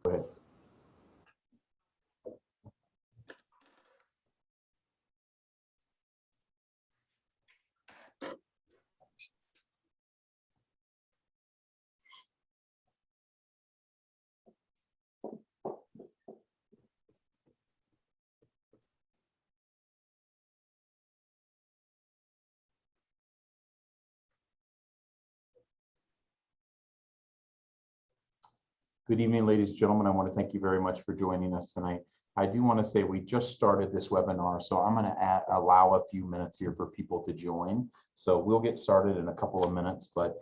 Go ahead. Good evening, ladies and gentlemen. I want to thank you very much for joining us tonight. I do want to say we just started this webinar, so I'm going to allow a few minutes here for people to join. So we'll get started in a couple of minutes, but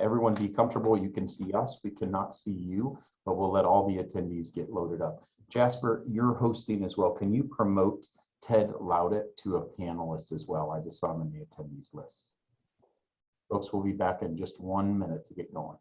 everyone be comfortable. You can see us. We cannot see you, but we'll let all the attendees get loaded up. Jasper, you're hosting as well. Can you promote Ted Loudett to a panelist as well? I just saw him in the attendees list. Folks, we'll be back in just 1 minute to get going.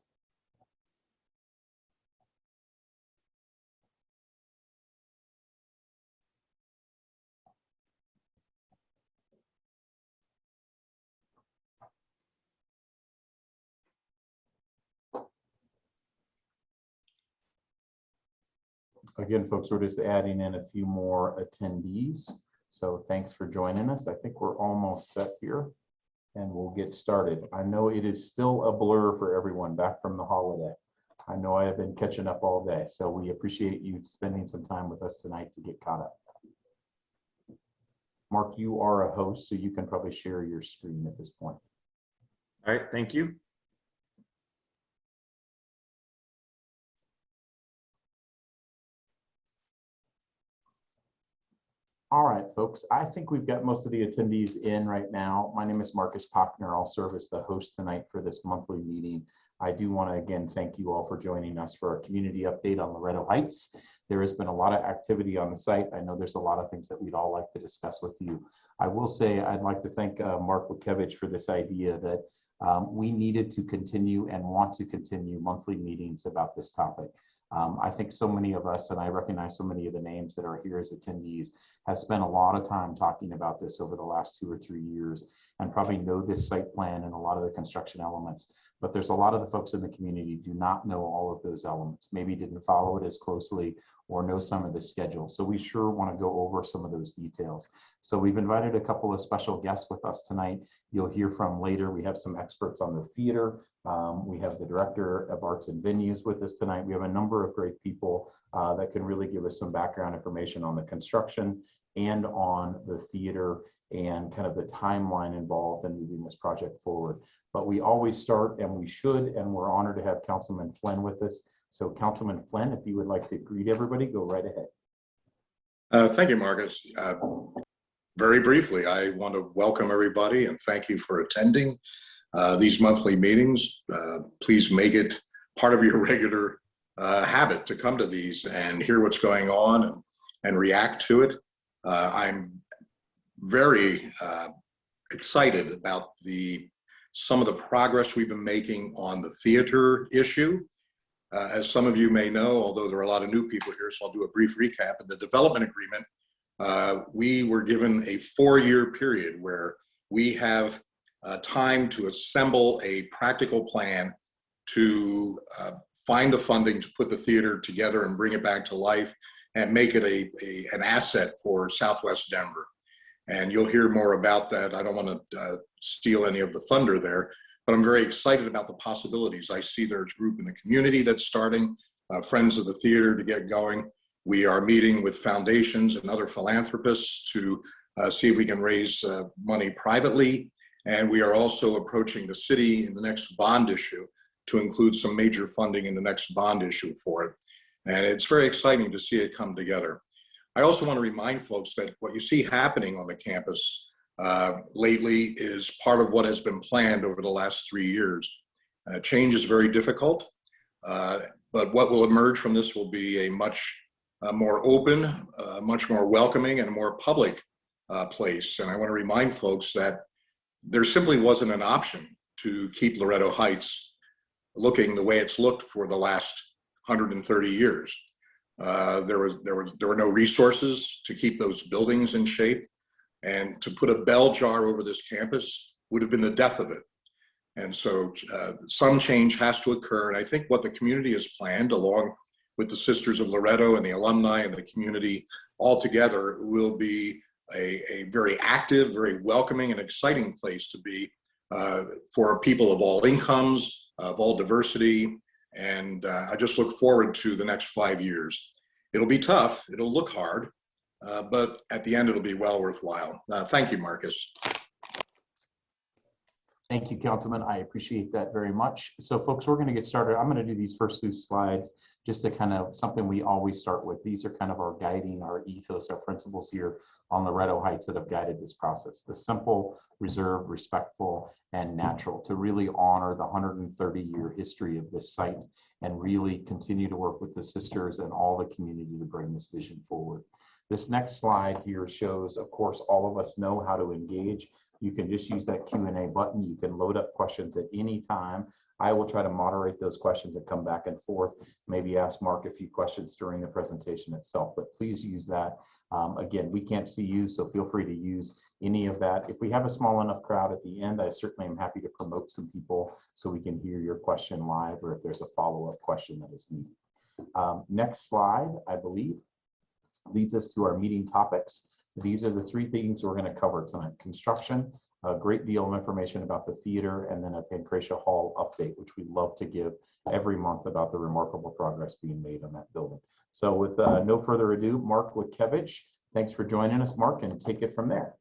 Again, folks, we're just adding in a few more attendees. So thanks for joining us. I think we're almost set here and we'll get started. I know it is still a blur for everyone back from the holiday. I know I have been catching up all day, so we appreciate you spending some time with us tonight to get caught up. Mark, you are a host, so you can probably share your screen at this point. All right, thank you. All right, folks, I think we've got most of the attendees in right now. My name is Marcus Pochner. I'll serve as the host tonight for this monthly meeting. I do want to again thank you all for joining us for our community update on Loretto Heights. There has been a lot of activity on the site. I know there's a lot of things that we'd all like to discuss with you. I will say I'd like to thank Mark Lukevich for this idea that we needed to continue and want to continue monthly meetings about this topic. I think so many of us, and I recognize so many of the names that are here as attendees, have spent a lot of time talking about this over the last 2 or 3 years and probably know this site plan and a lot of the construction elements. But there's a lot of the folks in the community do not know all of those elements, maybe didn't follow it as closely or know some of the schedule. So we sure want to go over some of those details. So we've invited a couple of special guests with us tonight. You'll hear from later. We have some experts on the theater. We have the director of arts and venues with us tonight. We have a number of great people that can really give us some background information on the construction and on the theater and kind of the timeline involved in moving this project forward. But we always start, and we should, and we're honored to have Councilman Flynn with us. So Councilman Flynn, if you would like to greet everybody, go right ahead. Thank you, Marcus. Very briefly, I want to welcome everybody and thank you for attending these monthly meetings. Please make it part of your regular habit to come to these and hear what's going on and react to it. I'm very excited about some of the progress we've been making on the theater issue. As some of you may know, although there are a lot of new people here, so I'll do a brief recap. In the development agreement, we were given a 4-year period where we have time to assemble a practical plan to find the funding to put the theater together and bring it back to life and make it an asset for Southwest Denver. And you'll hear more about that. I don't want to steal any of the thunder there, but I'm very excited about the possibilities. I see there's a group in the community that's starting, Friends of the Theater, to get going. We are meeting with foundations and other philanthropists to see if we can raise money privately. And we are also approaching the city in the next bond issue to include some major funding in the next bond issue for it. And it's very exciting to see it come together. I also want to remind folks that what you see happening on the campus lately is part of what has been planned over the last 3 years. Change is very difficult, but what will emerge from this will be a much more open, much more welcoming, and a more public place. And I want to remind folks that there simply wasn't an option to keep Loretto Heights looking the way it's looked for the last 130 years. There were no resources to keep those buildings in shape, and to put a bell jar over this campus would have been the death of it. And so some change has to occur, and I think what the community has planned, along with the Sisters of Loretto and the alumni and the community all together, will be a very active, very welcoming and exciting place to be for people of all incomes, of all diversity. And I just look forward to the next 5 years. It'll be tough, it'll look hard, but at the end, it'll be well worthwhile. Thank you, Marcus. Thank you, Councilman. I appreciate that very much. So folks, we're going to get started. I'm going to do these first 2 slides just to kind of something we always start with. These are kind of our guiding, our ethos, our principles here on Loretto Heights that have guided this process. The simple, reserved, respectful, and natural, to really honor the 130-year history of this site and really continue to work with the sisters and all the community to bring this vision forward. This next slide here shows, of course, all of us know how to engage. You can just use that Q&A button. You can load up questions at any time. I will try to moderate those questions and come back and forth, maybe ask Mark a few questions during the presentation itself, but please use that. Again, we can't see you, so feel free to use any of that. If we have a small enough crowd at the end, I certainly am happy to promote some people so we can hear your question live, or if there's a follow-up question that is needed. Next slide, I believe, leads us to our meeting topics. These are the 3 things we're going to cover tonight. Construction, a great deal of information about the theater, and then a Pancratia Hall update, which we love to give every month about the remarkable progress being made on that building. So with no further ado, Mark Witkevich, thanks for joining us, Mark, and take it from there.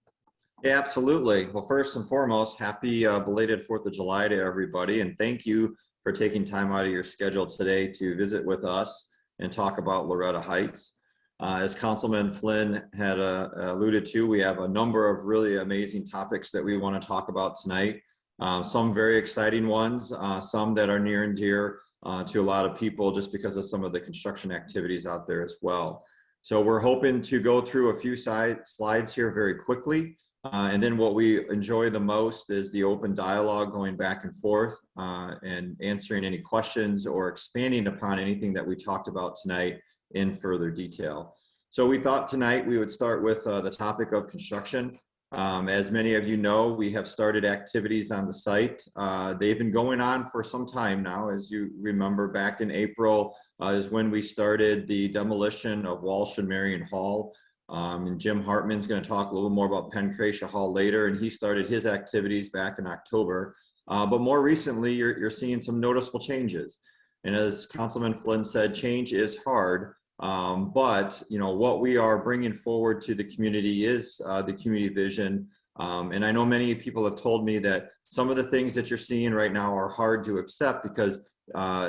Yeah, absolutely. Well, first and foremost, happy belated 4th of July to everybody, and thank you for taking time out of your schedule today to visit with us and talk about Loretto Heights. As Councilman Flynn had alluded to, we have a number of really amazing topics that we want to talk about tonight. Some very exciting ones, some that are near and dear to a lot of people just because of some of the construction activities out there as well. So we're hoping to go through a few slides here very quickly. And then what we enjoy the most is the open dialogue going back and forth and answering any questions or expanding upon anything that we talked about tonight in further detail. So we thought tonight we would start with the topic of construction. As many of you know, we have started activities on the site. They've been going on for some time now. As you remember, back in April is when we started the demolition of Walsh and Marion Hall. And Jim Hartman's going to talk a little more about Pancratia Hall later, and he started his activities back in October. But more recently, you're seeing some noticeable changes. And as Councilman Flynn said, change is hard. But you know what we are bringing forward to the community is the community vision. And I know many people have told me that some of the things that you're seeing right now are hard to accept because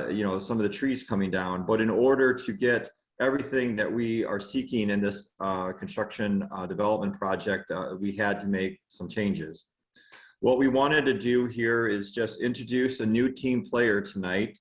you know, some of the trees coming down. But in order to get everything that we are seeking in this construction development project, we had to make some changes. What we wanted to do here is just introduce a new team player tonight.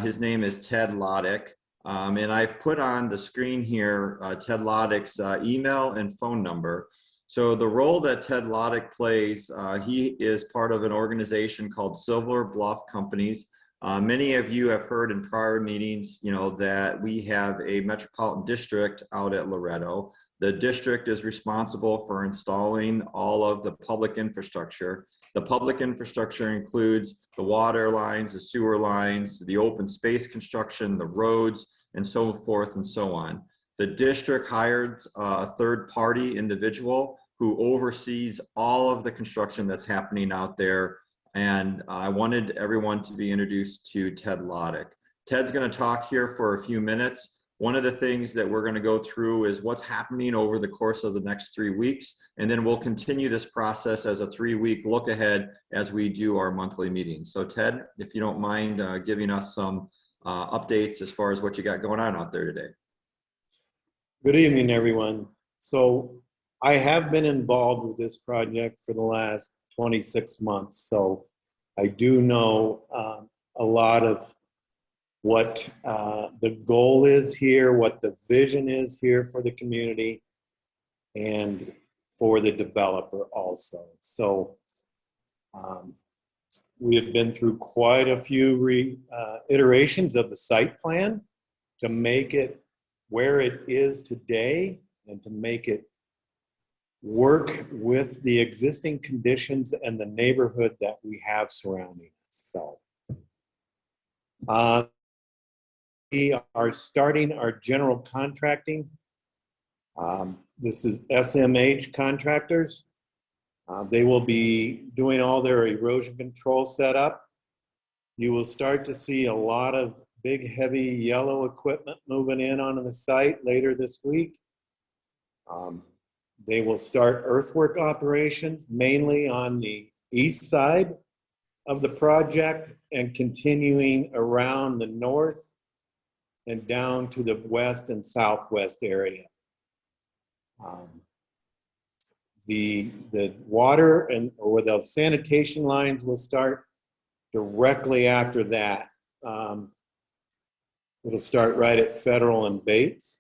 His name is Ted Loddick. And I've put on the screen here Ted Loddick's email and phone number. So the role that Ted Loddick plays, he is part of an organization called Silver Bluff Companies. Many of you have heard in prior meetings, you know, that we have a metropolitan district out at Loretto. The district is responsible for installing all of the public infrastructure. The public infrastructure includes the water lines, the sewer lines, the open space construction, the roads, and so forth and so on. The district hires a third-party individual who oversees all of the construction that's happening out there. And I wanted everyone to be introduced to Ted Loddick. Ted's going to talk here for a few minutes. One of the things that we're going to go through is what's happening over the course of the next 3 weeks. And then we'll continue this process as a 3-week look ahead as we do our monthly meetings. So Ted, if you don't mind giving us some updates as far as what you got going on out there today. Good evening, everyone. So I have been involved with this project for the last 26 months. So I do know a lot of what the goal is here, what the vision is here for the community, and for the developer also. So we have been through quite a few iterations of the site plan to make it where it is today and to make it work with the existing conditions and the neighborhood that we have surrounding us. So are starting our general contracting. This is SMH Contractors. They will be doing all their erosion control setup. You will start to see a lot of big, heavy yellow equipment moving in onto the site later this week. They will start earthwork operations mainly on the east side of the project and continuing around the north and down to the west and southwest area. The water or the sanitation lines will start directly after that. It'll start right at Federal and Bates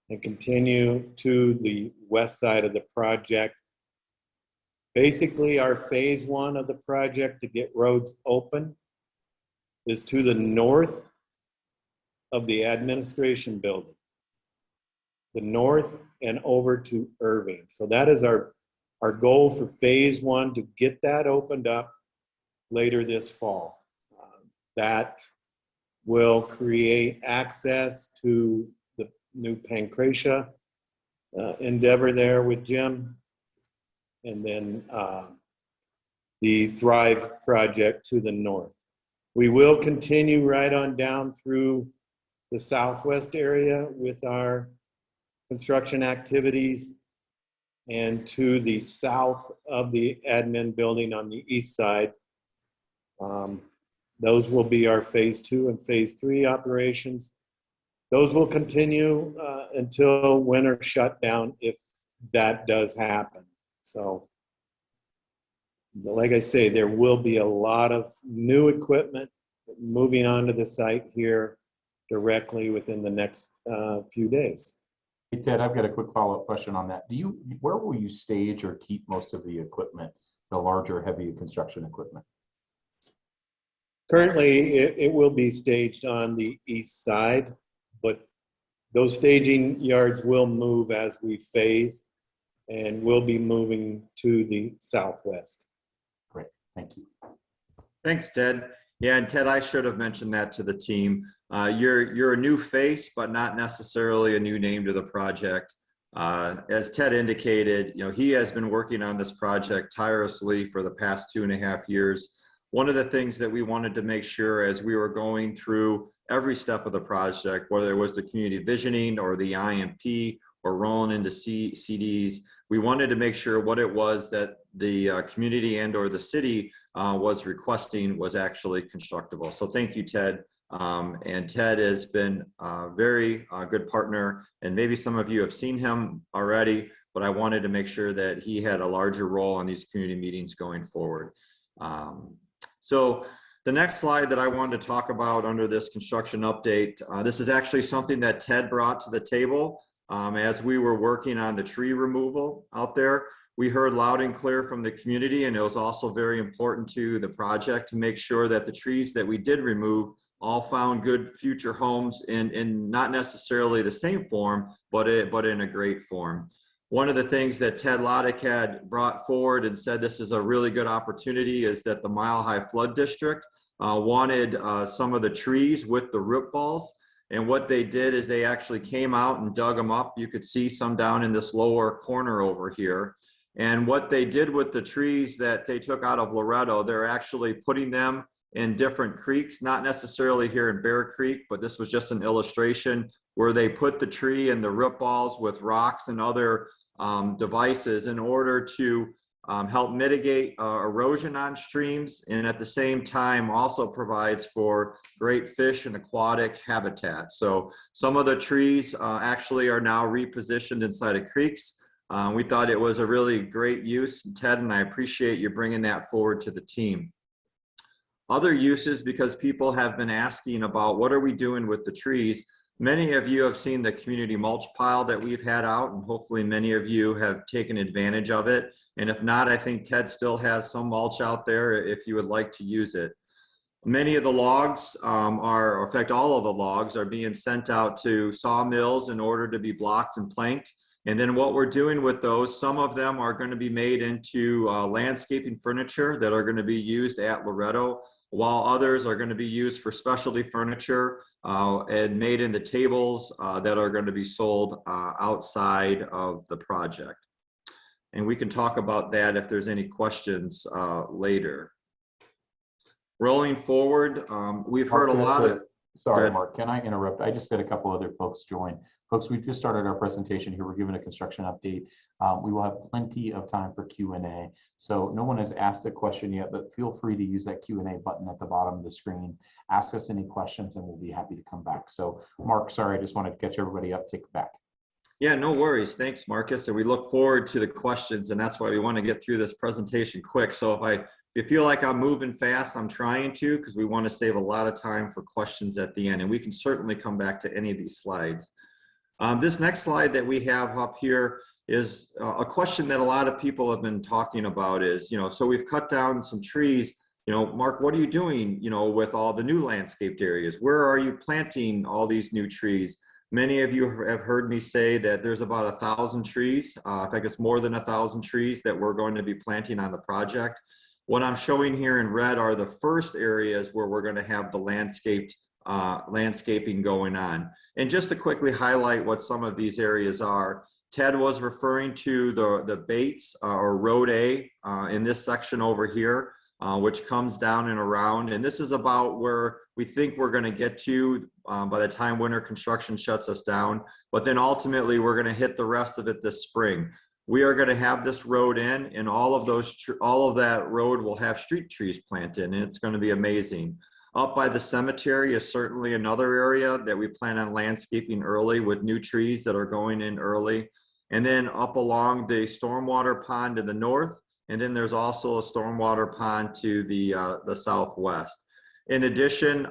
and continue to the west side of the project. Basically, our phase 1 of the project to get roads open is to the north of the administration building, the north and over to Irving. So that is our goal for phase 1, to get that opened up later this fall. That will create access to the new Pancratia endeavor there with Jim, and then the Thrive project to the north. We will continue right on down through the southwest area with our construction activities, and to the south of the admin building on the east side. Those will be our phase 2 and phase 3 operations. Those will continue until winter shutdown, if that does happen. So, like I say, there will be a lot of new equipment moving onto the site here directly within the next few days. Hey, Ted, I've got a quick follow-up question on that. Where will you stage or keep most of the equipment, the larger, heavy construction equipment? Currently, it will be staged on the east side, but those staging yards will move as we phase, and will be moving to the southwest. Great, thank you. Thanks, Ted. Yeah, and Ted, I should have mentioned that to the team. You're a new face, but not necessarily a new name to the project. As Ted indicated, he has been working on this project tirelessly for the past 2.5 years. One of the things that we wanted to make sure as we were going through every step of the project, whether it was the community visioning or the IMP or rolling into CDs, we wanted to make sure what it was that the community and or the city was requesting was actually constructible. So thank you, Ted. And Ted has been a very good partner, and maybe some of you have seen him already, but I wanted to make sure that he had a larger role on these community meetings going forward. So the next slide that I wanted to talk about under this construction update, this is actually something that Ted brought to the table as we were working on the tree removal out there. We heard loud and clear from the community, and it was also very important to the project to make sure that the trees that we did remove all found good future homes in not necessarily the same form, but in a great form. One of the things that Ted Loddick had brought forward and said this is a really good opportunity is that the Mile High Flood District wanted some of the trees with the root balls. And what they did is they actually came out and dug them up. You could see some down in this lower corner over here. And what they did with the trees that they took out of Loretto, they're actually putting them in different creeks, not necessarily here in Bear Creek, but this was just an illustration where they put the tree and the root balls with rocks and other devices in order to help mitigate erosion on streams, and at the same time also provides for great fish and aquatic habitat. So some of the trees actually are now repositioned inside of creeks. We thought it was a really great use, Ted, and I appreciate you bringing that forward to the team. Other uses, because people have been asking about what are we doing with the trees. Many of you have seen the community mulch pile that we've had out, and hopefully many of you have taken advantage of it. And if not, I think Ted still has some mulch out there if you would like to use it. Many of the logs in fact, all of the logs are being sent out to sawmills in order to be blocked and planked. And then what we're doing with those, some of them are going to be made into landscaping furniture that are going to be used at Loretto, while others are going to be used for specialty furniture and made into tables that are going to be sold outside of the project. And we can talk about that if there's any questions later. Rolling forward, we've heard a lot of... Sorry, Mark, can I interrupt? I just had a couple other folks join. Folks, we've just started our presentation here. We're giving a construction update. We will have plenty of time for Q&A. So no one has asked a question yet, but feel free to use that Q&A button at the bottom of the screen. Ask us any questions and we'll be happy to come back. So Mark, sorry, I just wanted to catch everybody up, take it back. Yeah, no worries. Thanks, Marcus. And we look forward to the questions, and that's why we want to get through this presentation quick. So if you feel like I'm moving fast, I'm trying to, because we want to save a lot of time for questions at the end, and we can certainly come back to any of these slides. This next slide that we have up here is a question that a lot of people have been talking about is, so we've cut down some trees. Mark, what are you doing, with all the new landscaped areas? Where are you planting all these new trees? Many of you have heard me say that there's about 1,000 trees. In fact, it's more than 1,000 trees that we're going to be planting on the project. What I'm showing here in red are the first areas where we're going to have the landscaping going on. And just to quickly highlight what some of these areas are, Ted was referring to the Bates or Road A in this section over here, which comes down and around. And this is about where we think we're going to get to by the time winter construction shuts us down. But then ultimately, we're going to hit the rest of it this spring. We are going to have this road in, and all of that road will have street trees planted, and it's going to be amazing. Up by the cemetery is certainly another area that we plan on landscaping early with new trees that are going in early. And then up along the stormwater pond to the north, and then there's also a stormwater pond to the southwest. In addition,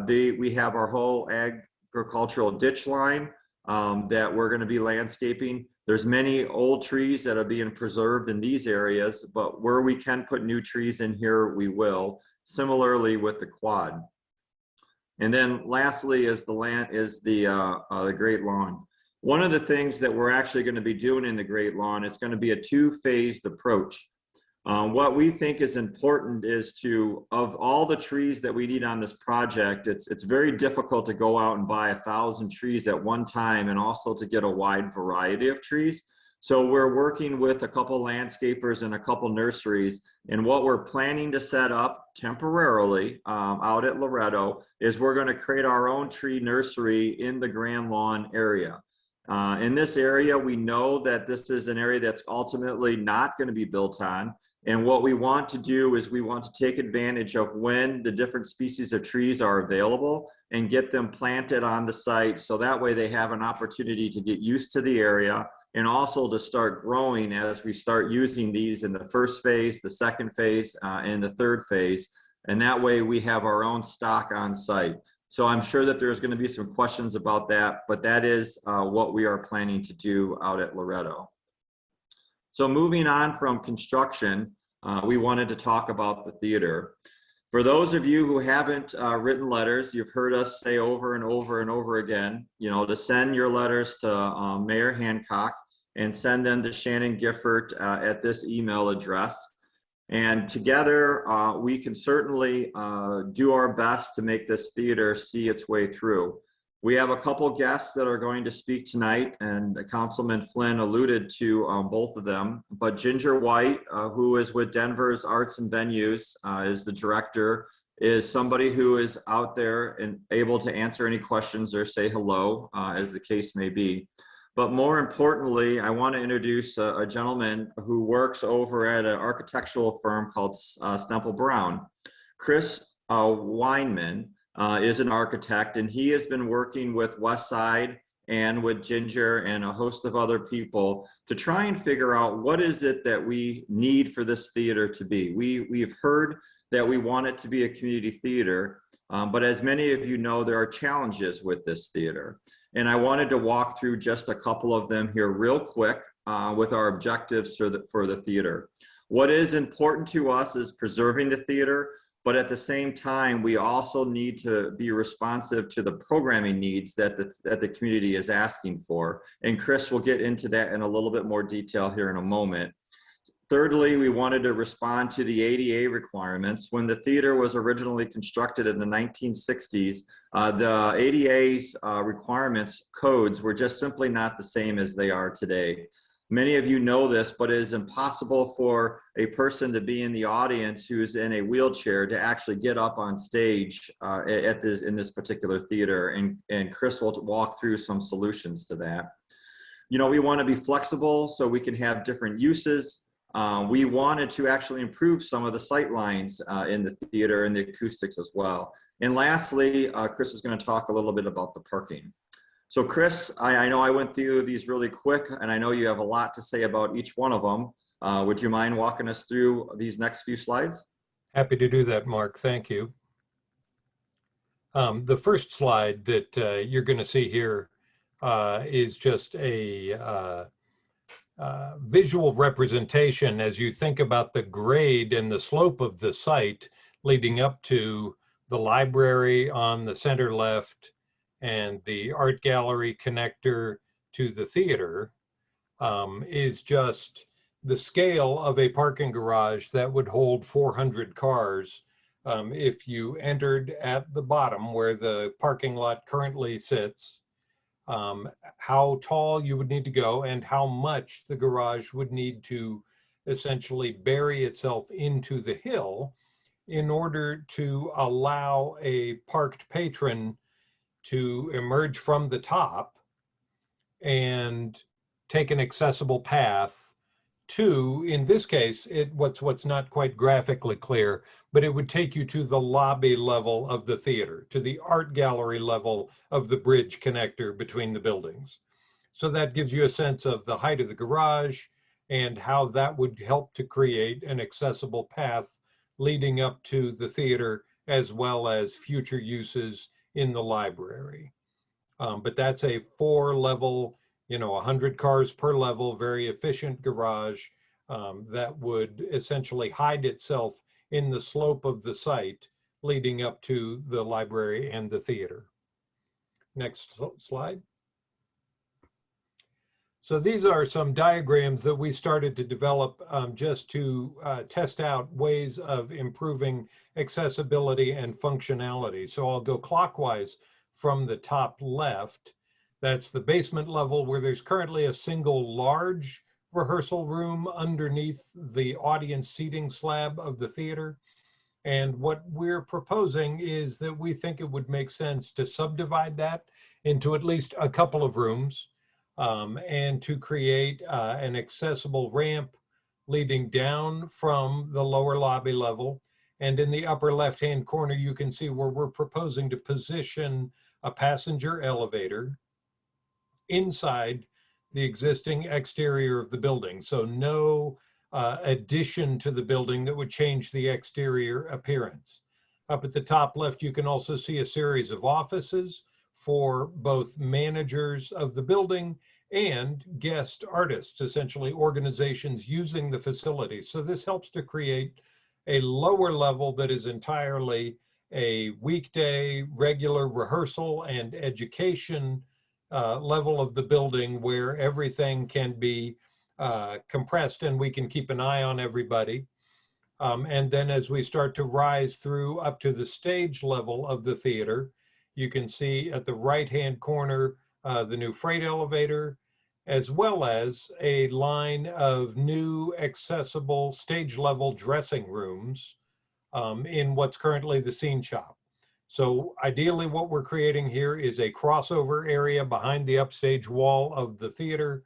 we have our whole agricultural ditch line that we're going to be landscaping. There's many old trees that are being preserved in these areas, but where we can put new trees in here, we will. Similarly with the quad. And then lastly is the Great Lawn. One of the things that we're actually going to be doing in the Great Lawn, it's going to be a two-phased approach. What we think is important is of all the trees that we need on this project, it's very difficult to go out and buy 1,000 trees at one time and also to get a wide variety of trees. So we're working with a couple landscapers and a couple nurseries, and what we're planning to set up temporarily out at Loretto is we're going to create our own tree nursery in the Grand Lawn area. In this area, we know that this is an area that's ultimately not going to be built on. And what we want to do is we want to take advantage of when the different species of trees are available and get them planted on the site. So that way they have an opportunity to get used to the area and also to start growing as we start using these in the first phase, the second phase, and the third phase. And that way we have our own stock on site. So I'm sure that there's going to be some questions about that, but that is what we are planning to do out at Loretto. So moving on from construction, we wanted to talk about the theater. For those of you who haven't written letters, you've heard us say over and over and over again, to send your letters to Mayor Hancock and send them to Shannon Gifford at this email address. And together, we can certainly do our best to make this theater see its way through. We have a couple guests that are going to speak tonight, and Councilman Flynn alluded to both of them. But Ginger White, who is with Denver's Arts and Venues, is the director, is somebody who is out there and able to answer any questions or say hello, as the case may be. But more importantly, I want to introduce a gentleman who works over at an architectural firm called Stemple Brown. Chris Weinman is an architect, and he has been working with Westside and with Ginger and a host of other people to try and figure out what is it that we need for this theater to be. We've heard that we want it to be a community theater, but as many of you know, there are challenges with this theater. And I wanted to walk through just a couple of them here real quick with our objectives for the theater. What is important to us is preserving the theater, but at the same time, we also need to be responsive to the programming needs that the community is asking for. And Chris will get into that in a little bit more detail here in a moment. Thirdly, we wanted to respond to the ADA requirements. When the theater was originally constructed in the 1960s, the ADA's requirements codes were just simply not the same as they are today. Many of you know this, but it is impossible for a person to be in the audience who's in a wheelchair to actually get up on stage in this particular theater. And Chris will walk through some solutions to that. You know, we want to be flexible so we can have different uses. We wanted to actually improve some of the sight lines in the theater and the acoustics as well. And lastly, Chris is going to talk a little bit about the parking. So Chris, I know I went through these really quick, and I know you have a lot to say about each one of them. Would you mind walking us through these next few slides? Happy to do that, Mark. Thank you. The first slide that you're going to see here is just a visual representation as you think about the grade and the slope of the site leading up to the library on the center left and the art gallery connector to the theater, is just the scale of a parking garage that would hold 400 cars if you entered at the bottom where the parking lot currently sits, how tall you would need to go and how much the garage would need to essentially bury itself into the hill in order to allow a parked patron to emerge from the top and take an accessible path to, in this case, what's not quite graphically clear, but it would take you to the lobby level of the theater, to the art gallery level of the bridge connector between the buildings. So that gives you a sense of the height of the garage and how that would help to create an accessible path leading up to the theater as well as future uses in the library. But that's a 4-level, 100 cars per level, very efficient garage that would essentially hide itself in the slope of the site leading up to the library and the theater. Next slide. So these are some diagrams that we started to develop just to test out ways of improving accessibility and functionality. So I'll go clockwise from the top left. That's the basement level where there's currently a single large rehearsal room underneath the audience seating slab of the theater. And what we're proposing is that we think it would make sense to subdivide that into at least a couple of rooms and to create an accessible ramp leading down from the lower lobby level. And in the upper left-hand corner, you can see where we're proposing to position a passenger elevator inside the existing exterior of the building. So no addition to the building that would change the exterior appearance. Up at the top left, you can also see a series of offices for both managers of the building and guest artists, essentially organizations using the facilities. So this helps to create a lower level that is entirely a weekday regular rehearsal and education level of the building where everything can be compressed and we can keep an eye on everybody. And then as we start to rise through up to the stage level of the theater, you can see at the right-hand corner the new freight elevator, as well as a line of new accessible stage level dressing rooms in what's currently the scene shop. So ideally what we're creating here is a crossover area behind the upstage wall of the theater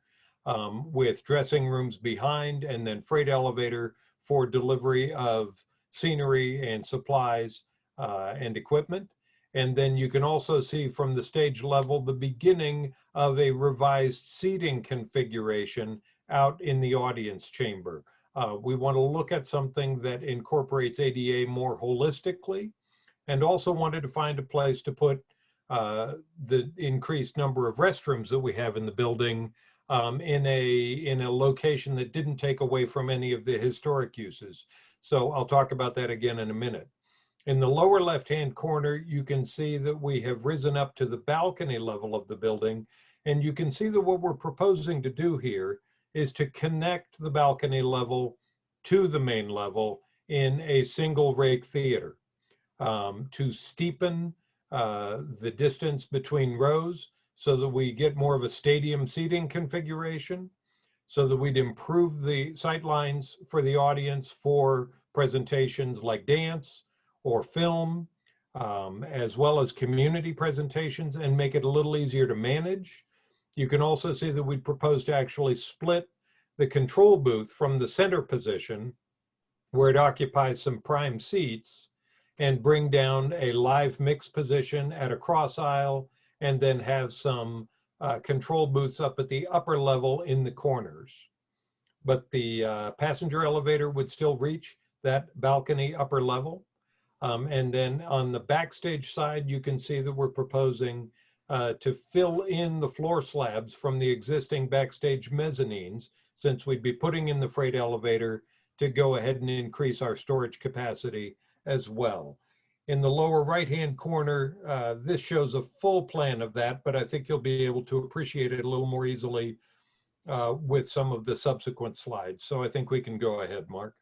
with dressing rooms behind and then freight elevator for delivery of scenery and supplies and equipment. And then you can also see from the stage level the beginning of a revised seating configuration out in the audience chamber. We want to look at something that incorporates ADA more holistically, and also wanted to find a place to put the increased number of restrooms that we have in the building in a location that didn't take away from any of the historic uses. So I'll talk about that again in a minute. In the lower left-hand corner, you can see that we have risen up to the balcony level of the building, and you can see that what we're proposing to do here is to connect the balcony level to the main level in a single rake theater to steepen the distance between rows so that we get more of a stadium seating configuration, so that we'd improve the sight lines for the audience for presentations like dance or film, as well as community presentations, and make it a little easier to manage. You can also see that we propose to actually split the control booth from the center position, where it occupies some prime seats, and bring down a live mix position at a cross aisle, and then have some control booths up at the upper level in the corners. But the passenger elevator would still reach that balcony upper level. And then on the backstage side, you can see that we're proposing to fill in the floor slabs from the existing backstage mezzanines, since we'd be putting in the freight elevator to go ahead and increase our storage capacity as well. In the lower right-hand corner, this shows a full plan of that, but I think you'll be able to appreciate it a little more easily with some of the subsequent slides. So I think we can go ahead, Mark.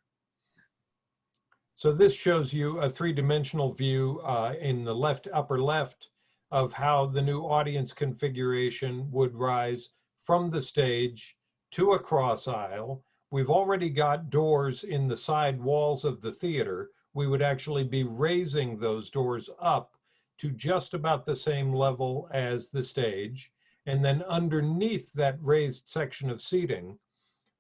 So this shows you a three-dimensional view in the upper left of how the new audience configuration would rise from the stage to a cross aisle. We've already got doors in the side walls of the theater. We would actually be raising those doors up to just about the same level as the stage. And then underneath that raised section of seating,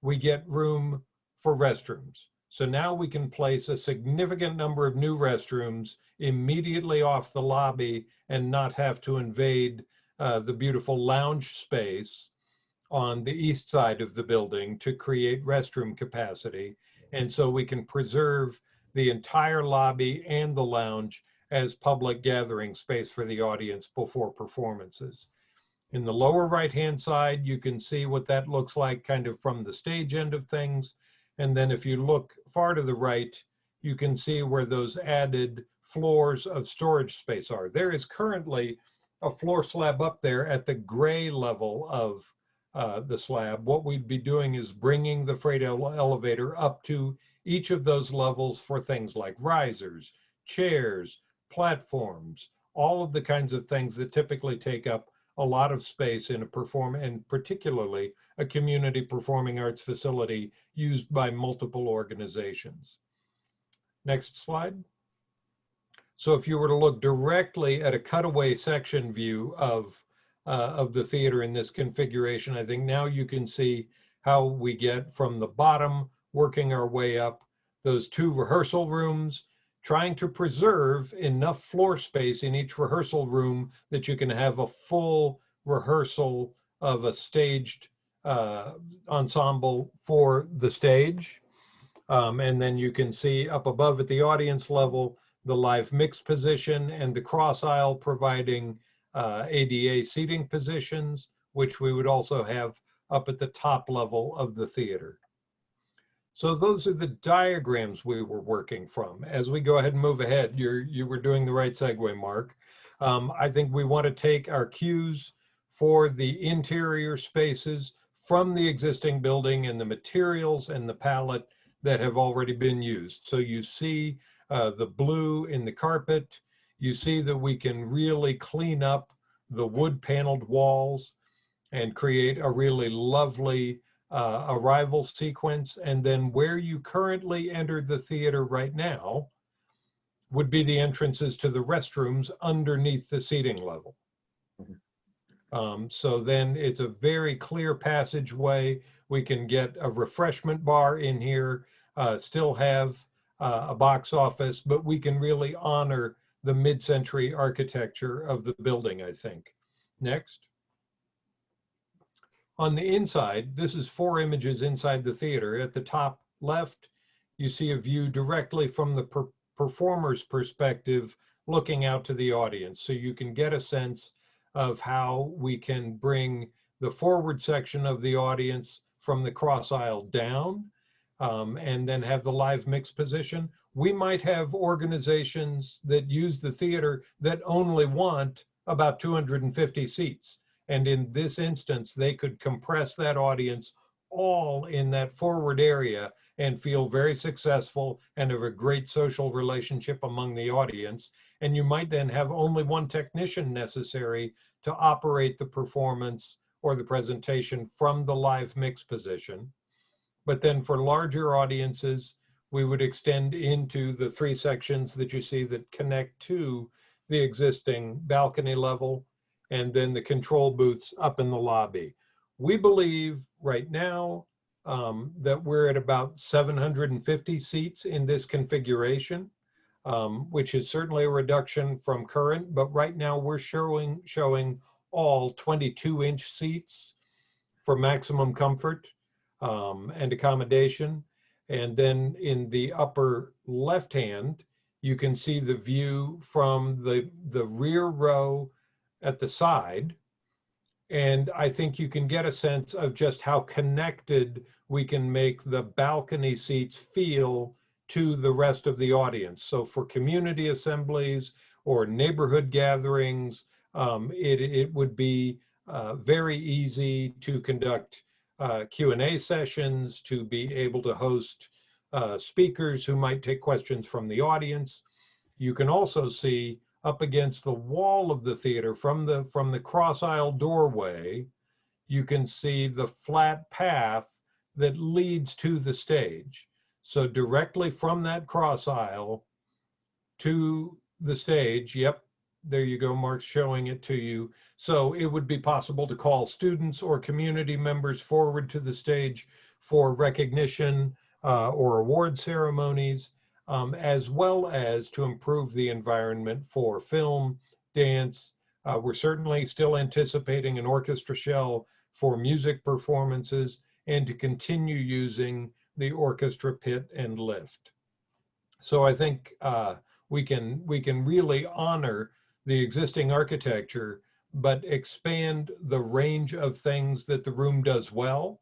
we get room for restrooms. So now we can place a significant number of new restrooms immediately off the lobby and not have to invade the beautiful lounge space on the east side of the building to create restroom capacity. And so we can preserve the entire lobby and the lounge as public gathering space for the audience before performances. In the lower right-hand side, you can see what that looks like kind of from the stage end of things. And then if you look far to the right, you can see where those added floors of storage space are. There is currently a floor slab up there at the gray level of the slab. What we'd be doing is bringing the freight elevator up to each of those levels for things like risers, chairs, platforms, all of the kinds of things that typically take up a lot of space in and particularly a community performing arts facility used by multiple organizations. Next slide. So if you were to look directly at a cutaway section view of the theater in this configuration, I think now you can see how we get from the bottom, working our way up, those two rehearsal rooms, trying to preserve enough floor space in each rehearsal room that you can have a full rehearsal of a staged ensemble for the stage. And then you can see up above at the audience level, the live mix position and the cross aisle providing ADA seating positions, which we would also have up at the top level of the theater. So those are the diagrams we were working from. As we go ahead and move ahead, you were doing the right segue, Mark. I think we want to take our cues for the interior spaces from the existing building and the materials and the palette that have already been used. So you see the blue in the carpet. You see that we can really clean up the wood paneled walls and create a really lovely arrival sequence. And then where you currently enter the theater right now would be the entrances to the restrooms underneath the seating level. So then it's a very clear passageway. We can get a refreshment bar in here, still have a box office, but we can really honor the mid-century architecture of the building, I think. Next. On the inside, this is 4 images inside the theater. At the top left, you see a view directly from the performer's perspective, looking out to the audience. So you can get a sense of how we can bring the forward section of the audience from the cross aisle down, and then have the live mix position. We might have organizations that use the theater that only want about 250 seats. And in this instance, they could compress that audience all in that forward area and feel very successful and have a great social relationship among the audience. And you might then have only one technician necessary to operate the performance or the presentation from the live mix position. But then for larger audiences, we would extend into the 3 sections that you see that connect to the existing balcony level, and then the control booths up in the lobby. We believe right now that we're at about 750 seats in this configuration, which is certainly a reduction from current, but right now we're showing all 22-inch seats for maximum comfort and accommodation. And then in the upper left hand, you can see the view from the rear row at the side. And I think you can get a sense of just how connected we can make the balcony seats feel to the rest of the audience. So for community assemblies or neighborhood gatherings, it would be very easy to conduct Q&A sessions, to be able to host speakers who might take questions from the audience. You can also see up against the wall of the theater from the cross aisle doorway, you can see the flat path that leads to the stage. So directly from that cross aisle to the stage, yep, there you go, Mark's showing it to you. So it would be possible to call students or community members forward to the stage for recognition or award ceremonies, as well as to improve the environment for film, dance. We're certainly still anticipating an orchestra shell for music performances, and to continue using the orchestra pit and lift. So I think we can really honor the existing architecture, but expand the range of things that the room does well,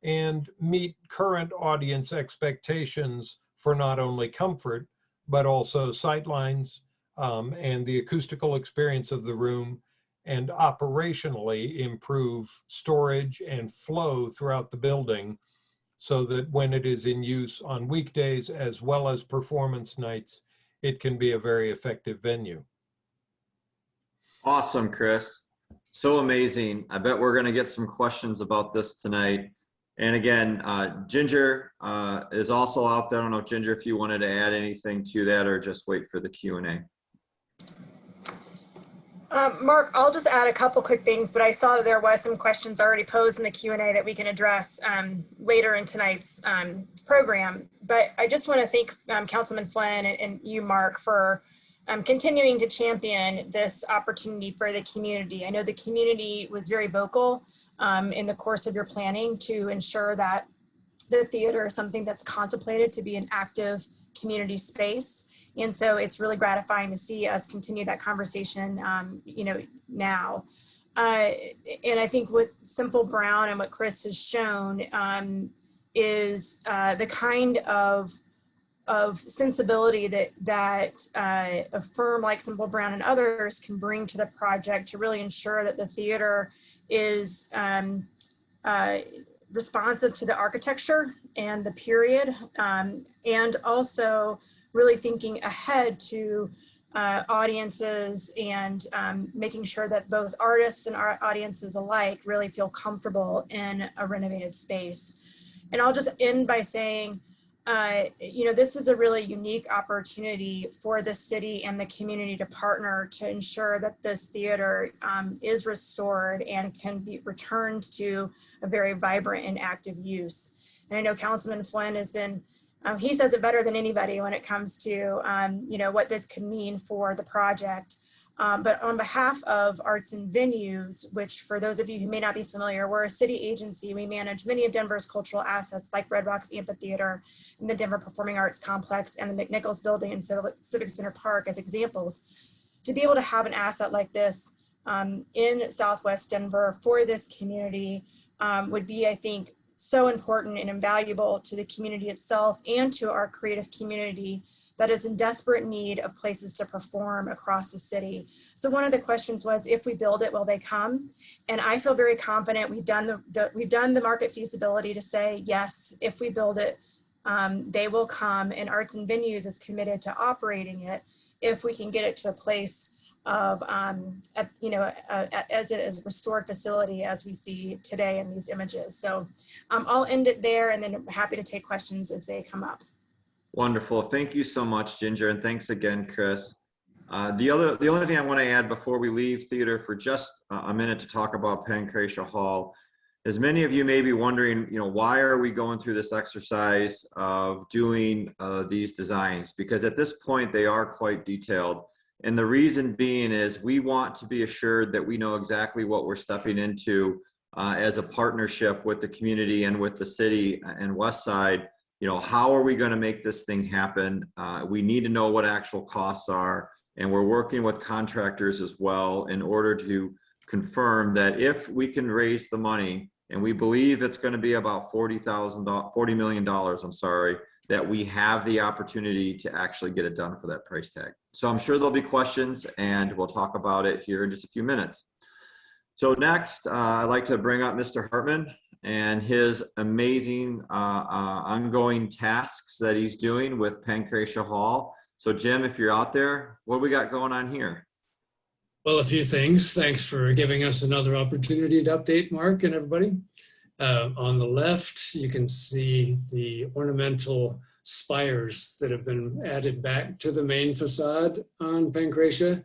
and meet current audience expectations for not only comfort, but also sightlines and the acoustical experience of the room, and operationally improve storage and flow throughout the building, so that when it is in use on weekdays as well as performance nights, it can be a very effective venue. Awesome, Chris. So amazing. I bet we're going to get some questions about this tonight. And again, Ginger is also out there. I don't know, if Ginger, if you wanted to add anything to that or just wait for the Q&A. Mark, I'll just add a couple quick things, but I saw that there was some questions already posed in the Q&A that we can address later in tonight's program. But I just want to thank Councilman Flynn and you, Mark, for continuing to champion this opportunity for the community. I know the community was very vocal in the course of your planning to ensure that the theater is something that's contemplated to be an active community space. And so it's really gratifying to see us continue that conversation, now. And I think what Simple Brown and what Chris has shown is the kind of sensibility that a firm like Simple Brown and others can bring to the project to really ensure that the theater is responsive to the architecture and the period, and also really thinking ahead to audiences and making sure that both artists and our audiences alike really feel comfortable in a renovated space. And I'll just end by saying, this is a really unique opportunity for the city and the community to partner to ensure that this theater is restored and can be returned to a very vibrant and active use. And I know Councilman Flynn has been, he says it better than anybody when it comes to, what this could mean for the project. But on behalf of Arts and Venues, which for those of you who may not be familiar, we're a city agency. We manage many of Denver's cultural assets like Red Rocks Amphitheater and the Denver Performing Arts Complex and the McNichols Building and Civic Center Park as examples. To be able to have an asset like this in Southwest Denver for this community would be, I think, so important and invaluable to the community itself and to our creative community that is in desperate need of places to perform across the city. So one of the questions was, if we build it, will they come? And I feel very confident we've done the market feasibility to say, yes, if we build it, they will come, and Arts and Venues is committed to operating it if we can get it to a place of, as it is restored facility as we see today in these images. So I'll end it there, and then I'm happy to take questions as they come up. Wonderful. Thank you so much, Ginger, and thanks again, Chris. The only thing I want to add before we leave theater for just a minute to talk about Pancratia Hall is many of you may be wondering, why are we going through this exercise of doing these designs? Because at this point, they are quite detailed. And the reason being is we want to be assured that we know exactly what we're stepping into as a partnership with the community and with the city and West Side. How are we going to make this thing happen? We need to know what actual costs are. And we're working with contractors as well in order to confirm that if we can raise the money, and we believe it's going to be about $40 million, I'm sorry, that we have the opportunity to actually get it done for that price tag. So I'm sure there'll be questions, and we'll talk about it here in just a few minutes. So next, I'd like to bring up Mr. Hartman and his amazing ongoing tasks that he's doing with Pancratia Hall. So Jim, if you're out there, what do we got going on here? Well, a few things. Thanks for giving us another opportunity to update Mark and everybody. On the left, you can see the ornamental spires that have been added back to the main facade on Pancratia.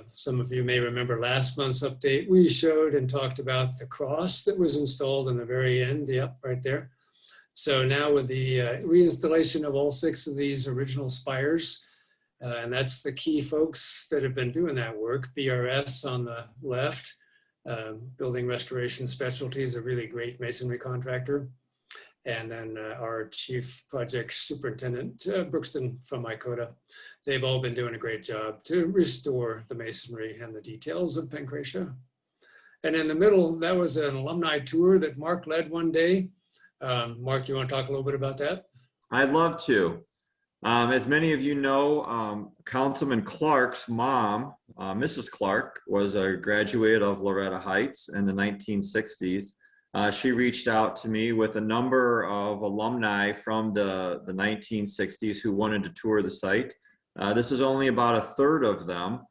Some of you may remember last month's update. We showed and talked about the cross that was installed in the very end. Yep, right there. So now with the reinstallation of all 6 of these original spires, and that's the key folks that have been doing that work. BRS on the left, Building Restoration Specialties, a really great masonry contractor. And then our Chief Project Superintendent, Brookston from ICOTA. They've all been doing a great job to restore the masonry and the details of Pancratia. And in the middle, that was an alumni tour that Mark led one day. Mark, you want to talk a little bit about that? I'd love to. As many of you know, Councilman Clark's mom, Mrs. Clark, was a graduate of Loretto Heights in the 1960s. She reached out to me with a number of alumni from the 1960s who wanted to tour the site. This is only about a third of them.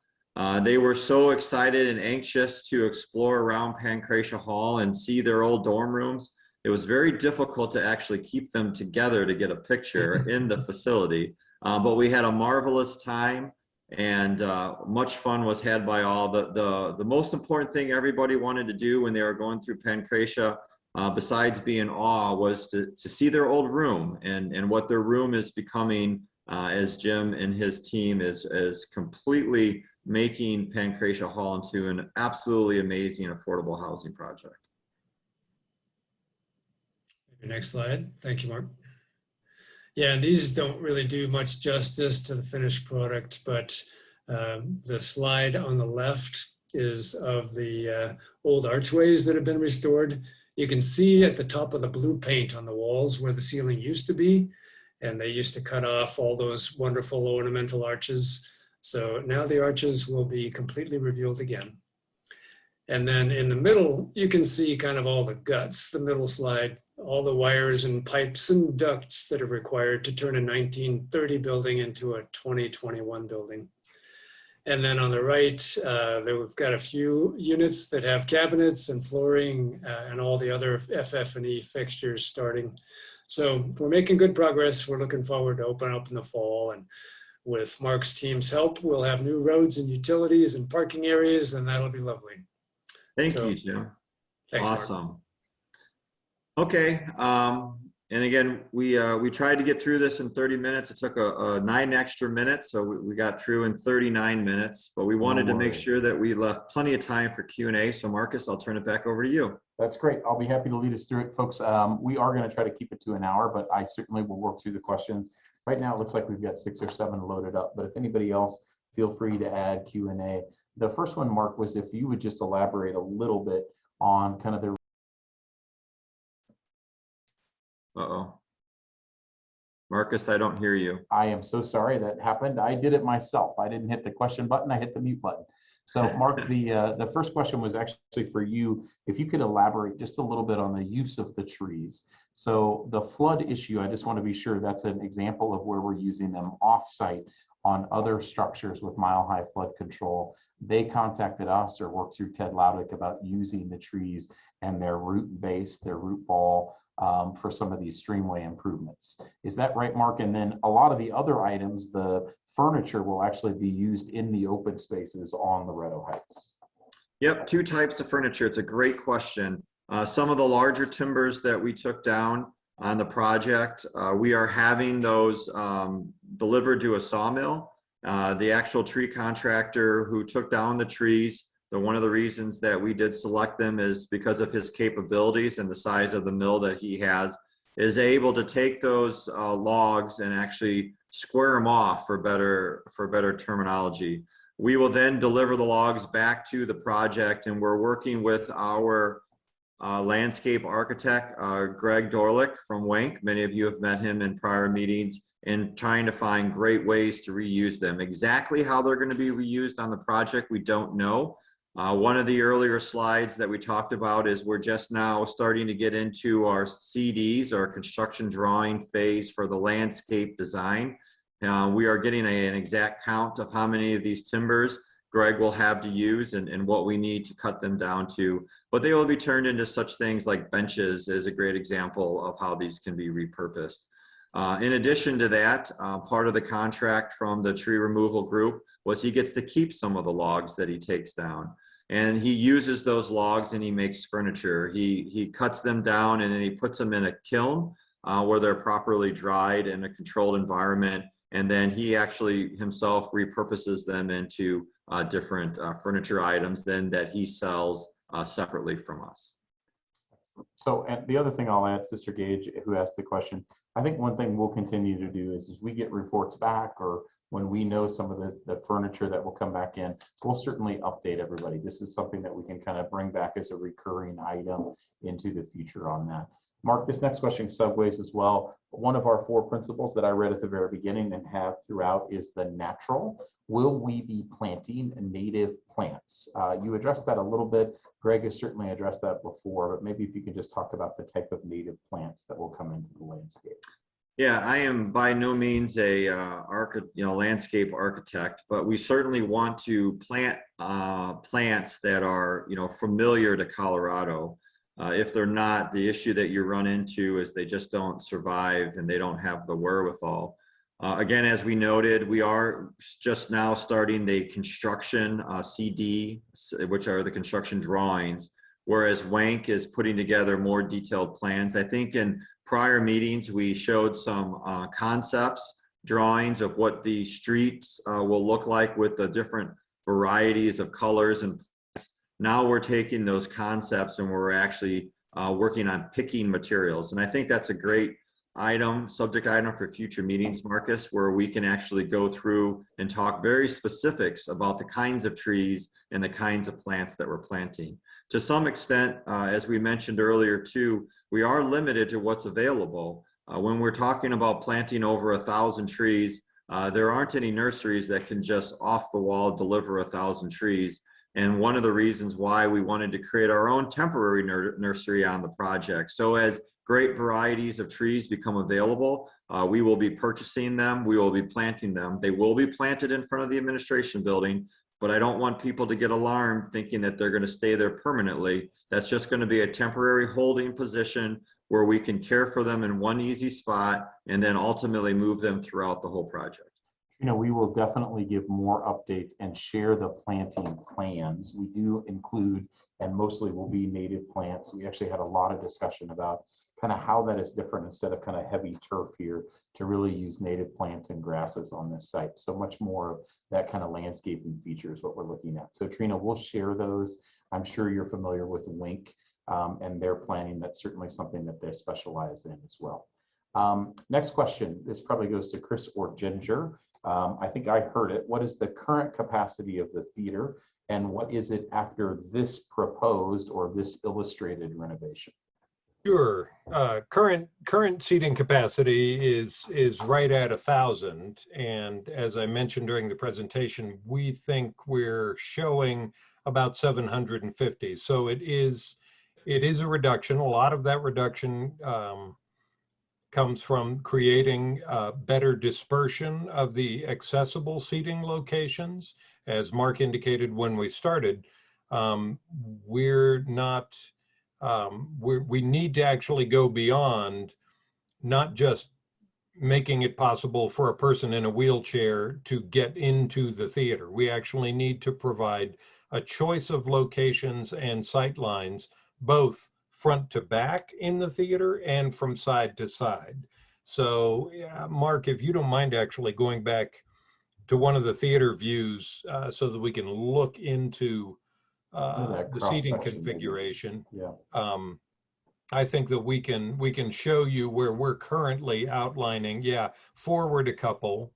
They were so excited and anxious to explore around Pancratia Hall and see their old dorm rooms. It was very difficult to actually keep them together to get a picture in the facility, but we had a marvelous time, and much fun was had by all. The most important thing everybody wanted to do when they were going through Pancratia, besides be in awe, was to see their old room and what their room is becoming as Jim and his team is completely making Pancratia Hall into an absolutely amazing affordable housing project. Next slide. Thank you, Mark. Yeah, and these don't really do much justice to the finished product, but the slide on the left is of the old archways that have been restored. You can see at the top of the blue paint on the walls where the ceiling used to be, and they used to cut off all those wonderful ornamental arches. So now the arches will be completely revealed again. And then in the middle, you can see kind of all the guts, the middle slide, all the wires and pipes and ducts that are required to turn a 1930 building into a 2021 building. And then on the right, we've got a few units that have cabinets and flooring and all the other FF&E fixtures starting. So we're making good progress. We're looking forward to open up in the fall, and with Mark's team's help, we'll have new roads and utilities and parking areas, and that'll be lovely. Thank you, Jim. Thanks, awesome. Mark. Okay, and again, we tried to get through this in 30 minutes. It took 9 extra minutes, so we got through in 39 minutes, but we wanted to make sure that we left plenty of time for Q&A. So Marcus, I'll turn it back over to you. That's great. I'll be happy to lead us through it, folks. We are going to try to keep it to an hour, but I certainly will work through the questions. Right now, it looks like we've got 6 or 7 loaded up, but if anybody else, feel free to add Q&A. The first one, Mark, was if you would just elaborate a little bit on kind of the Marcus, I don't hear you. I am so sorry that happened. I did it myself. I didn't hit the question button. I hit the mute button. So Mark, the first question was actually for you. If you could elaborate just a little bit on the use of the trees. So the flood issue, I just want to be sure that's an example of where we're using them off-site on other structures with mile-high flood control. They contacted us or worked through Ted Loudwick about using the trees and their root base, their root ball, for some of these streamway improvements. Is that right, Mark? And then a lot of the other items, the furniture will actually be used in the open spaces on Loretto Heights. Yep, two types of furniture. It's a great question. Some of the larger timbers that we took down on the project, we are having those delivered to a sawmill. The actual tree contractor who took down the trees, one of the reasons that we did select them is because of his capabilities and the size of the mill that he has, is able to take those logs and actually square them off, for better terminology. We will then deliver the logs back to the project, and we're working with our landscape architect, Greg Dorlick from Wank. Many of you have met him in prior meetings, and trying to find great ways to reuse them. Exactly how they're going to be reused on the project, we don't know. One of the earlier slides that we talked about is we're just now starting to get into our CDs, our construction drawing phase for the landscape design. We are getting an exact count of how many of these timbers Greg will have to use and what we need to cut them down to. But they will be turned into such things like benches is a great example of how these can be repurposed. In addition to that, part of the contract from the tree removal group was he gets to keep some of the logs that he takes down. And he uses those logs and he makes furniture. He cuts them down and then he puts them in a kiln where they're properly dried in a controlled environment. And then he actually himself repurposes them into different furniture items then that he sells separately from us. So, and the other thing I'll add, Sister Gage, who asked the question, I think one thing we'll continue to do is we get reports back, or when we know some of the furniture that will come back in, we'll certainly update everybody. This is something that we can kind of bring back as a recurring item into the future on that. Mark, this next question segues as well. One of our 4 principles that I read at the very beginning and have throughout is the natural. Will we be planting native plants? You addressed that a little bit. Greg has certainly addressed that before, but maybe if you could just talk about the type of native plants that will come into the landscape. Yeah, I am by no means a landscape architect, but we certainly want to plant plants that are familiar to Colorado. If they're not, the issue that you run into is they just don't survive and they don't have the wherewithal. Again, as we noted, we are just now starting the construction CD, which are the construction drawings, whereas Wank is putting together more detailed plans. I think in prior meetings, we showed some concepts, drawings of what the streets will look like with the different varieties of colors and plants. Now we're taking those concepts and we're actually working on picking materials. And I think that's a great subject item for future meetings, Marcus, where we can actually go through and talk very specifics about the kinds of trees and the kinds of plants that we're planting. To some extent, as we mentioned earlier too, we are limited to what's available. When we're talking about planting over 1,000 trees, there aren't any nurseries that can just off the wall deliver 1,000 trees. And one of the reasons why we wanted to create our own temporary nursery on the project. So as great varieties of trees become available, we will be purchasing them, we will be planting them. They will be planted in front of the administration building, but I don't want people to get alarmed thinking that they're going to stay there permanently. That's just going to be a temporary holding position where we can care for them in one easy spot and then ultimately move them throughout the whole project. We will definitely give more updates and share the planting plans. We do include, and mostly will be native plants. We actually had a lot of discussion about kind of how that is different instead of kind of heavy turf here to really use native plants and grasses on this site. So much more of that kind of landscaping feature is what we're looking at. So Trina, we'll share those. I'm sure you're familiar with Wink and their planning. That's certainly something that they specialize in as well. Next question. This probably goes to Chris or Ginger. I think I heard it. What is the current capacity of the theater and what is it after this proposed or this illustrated renovation? Sure. Current seating capacity is right at 1,000, and as I mentioned during the presentation, we think we're showing about 750. So it is a reduction. A lot of that reduction comes from creating better dispersion of the accessible seating locations. As Mark indicated when we started, we're not we need to actually go beyond not just making it possible for a person in a wheelchair to get into the theater. We actually need to provide a choice of locations and sight lines, both front to back in the theater and from side to side. So, yeah, Mark, if you don't mind actually going back to one of the theater views so that we can look into That the cross seating section, maybe. configuration. Yeah. I think that we can show you where we're currently outlining, yeah, forward a couple.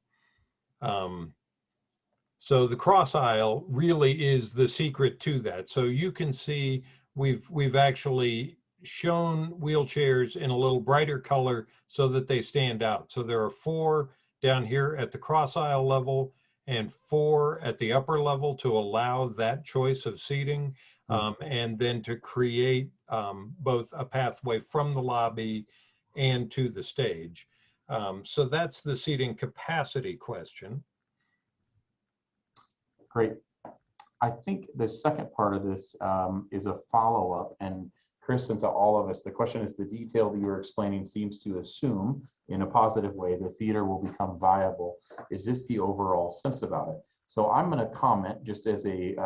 So the cross aisle really is the secret to that. So you can see we've actually shown wheelchairs in a little brighter color so that they stand out. So there are 4 down here at the cross aisle level and 4 at the upper level to allow that choice of seating, and then to create both a pathway from the lobby and to the stage. So that's the seating capacity question. Great. I think the second part of this is a follow-up, and Chris, and to all of us, the question is, the detail that you're explaining seems to assume in a positive way the theater will become viable. Is this the overall sense about it? So I'm going to comment just as a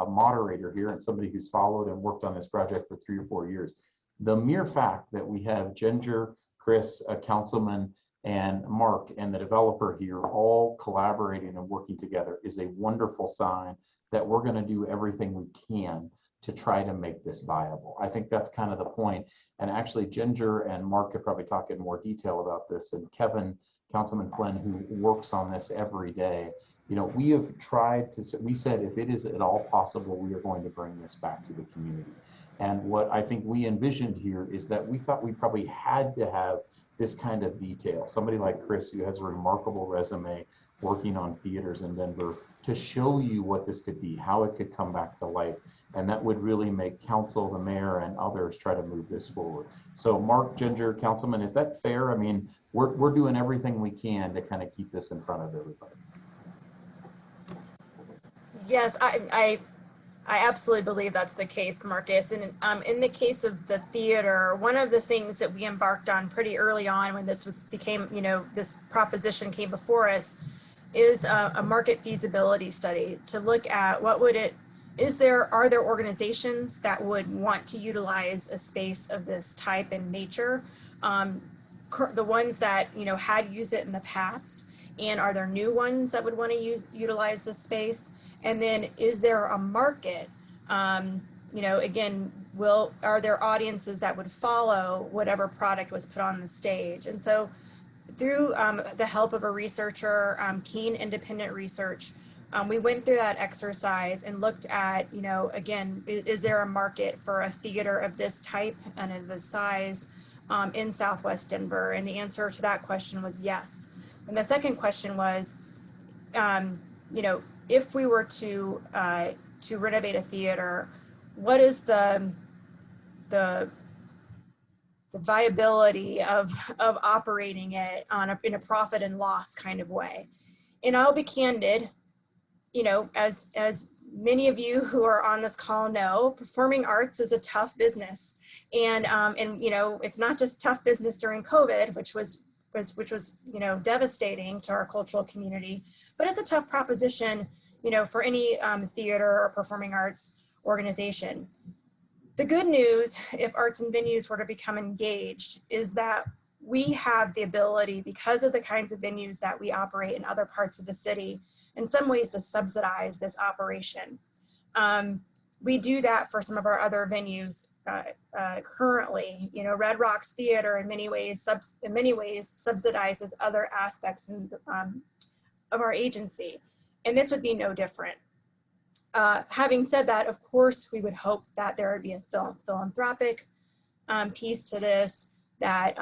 moderator here and somebody who's followed and worked on this project for 3 or 4 years. The mere fact that we have Ginger, Chris, a councilman, and Mark and the developer here all collaborating and working together is a wonderful sign that we're going to do everything we can to try to make this viable. I think that's kind of the point. And actually, Ginger and Mark could probably talk in more detail about this, and Kevin, Councilman Flynn, who works on this every day. You know, we have tried to, we said if it is at all possible, we are going to bring this back to the community. And what I think we envisioned here is that we thought we probably had to have this kind of detail. Somebody like Chris, who has a remarkable resume working on theaters in Denver, to show you what this could be, how it could come back to life. And that would really make council, the mayor, and others try to move this forward. So Mark, Ginger, Councilman, is that fair? I mean, we're doing everything we can to kind of keep this in front of everybody. Yes, I absolutely believe that's the case, Marcus. And in the case of the theater, one of the things that we embarked on pretty early on when this became, you know, this proposition came before us, is a market feasibility study to look at what would it, are there organizations that would want to utilize a space of this type and nature? The ones that, you know, had used it in the past, and are there new ones that would want to utilize this space? And then is there a market? You know, again, are there audiences that would follow whatever product was put on the stage? And so through the help of a researcher, keen independent research, we went through that exercise and looked at, you know, again, is there a market for a theater of this type and of this size in Southwest Denver? And the answer to that question was yes. And the second question was, you know, if we were to renovate a theater, what is the viability of operating it in a profit and loss kind of way? And I'll be candid, you know, as many of you who are on this call know, performing arts is a tough business, and you know, it's not just tough business during COVID, which was you know, devastating to our cultural community, but it's a tough proposition, you know, for any theater or performing arts organization. The good news, if arts and venues were to become engaged, is that we have the ability, because of the kinds of venues that we operate in other parts of the city, in some ways to subsidize this operation. We do that for some of our other venues currently. You know, Red Rocks Theater in many ways subsidizes other aspects of our agency, and this would be no different. Having said that, of course, we would hope that there would be a philanthropic piece to this, that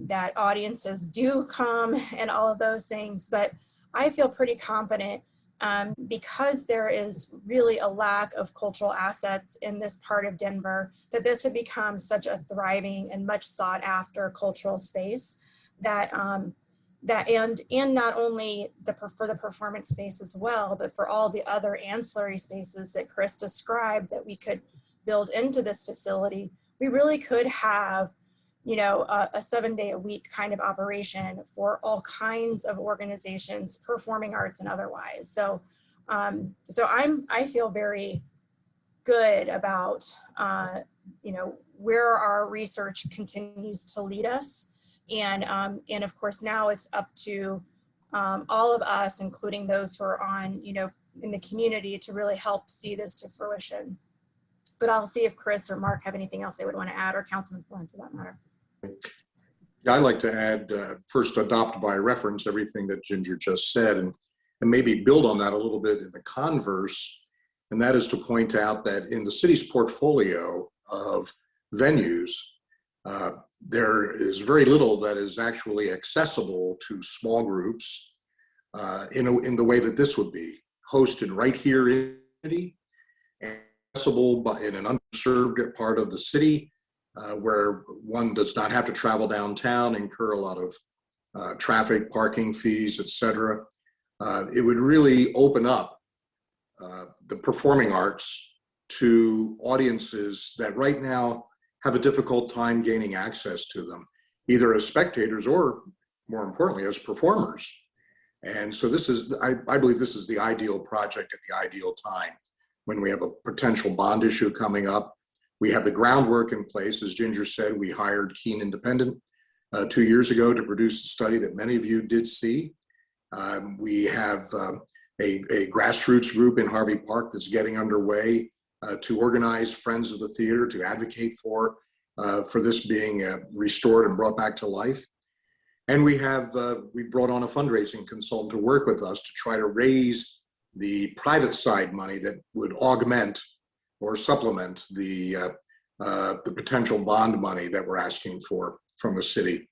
that audiences do come and all of those things. But I feel pretty confident because there is really a lack of cultural assets in this part of Denver, that this would become such a thriving and much sought after cultural space that and not only for the performance space as well, but for all the other ancillary spaces that Chris described that we could build into this facility. We really could have, you know, a 7-day-a-week kind of operation for all kinds of organizations, performing arts and otherwise. So, I feel very good about, you know, where our research continues to lead us. And of course, now it's up to all of us, including those who are on, you know, in the community, to really help see this to fruition. But I'll see if Chris or Mark have anything else they would want to add, or Councilman Flynn for that matter. Yeah, I'd like to add, first adopt by reference everything that Ginger just said, and maybe build on that a little bit in the converse. And that is to point out that in the city's portfolio of venues, there is very little that is actually accessible to small groups in the way that this would be hosted right here in the city, and accessible in an underserved part of the city, where one does not have to travel downtown, incur a lot of traffic, parking fees, etc. It would really open up the performing arts to audiences that right now have a difficult time gaining access to them, either as spectators or, more importantly, as performers. And so this is, I believe this is the ideal project at the ideal time, when we have a potential bond issue coming up. We have the groundwork in place. As Ginger said, we hired Keen Independent 2 years ago to produce a study that many of you did see. We have a grassroots group in Harvey Park that's getting underway to organize Friends of the Theater, to advocate for this being restored and brought back to life. And we've brought on a fundraising consultant to work with us to try to raise the private side money that would augment or supplement the potential bond money that we're asking for from the city.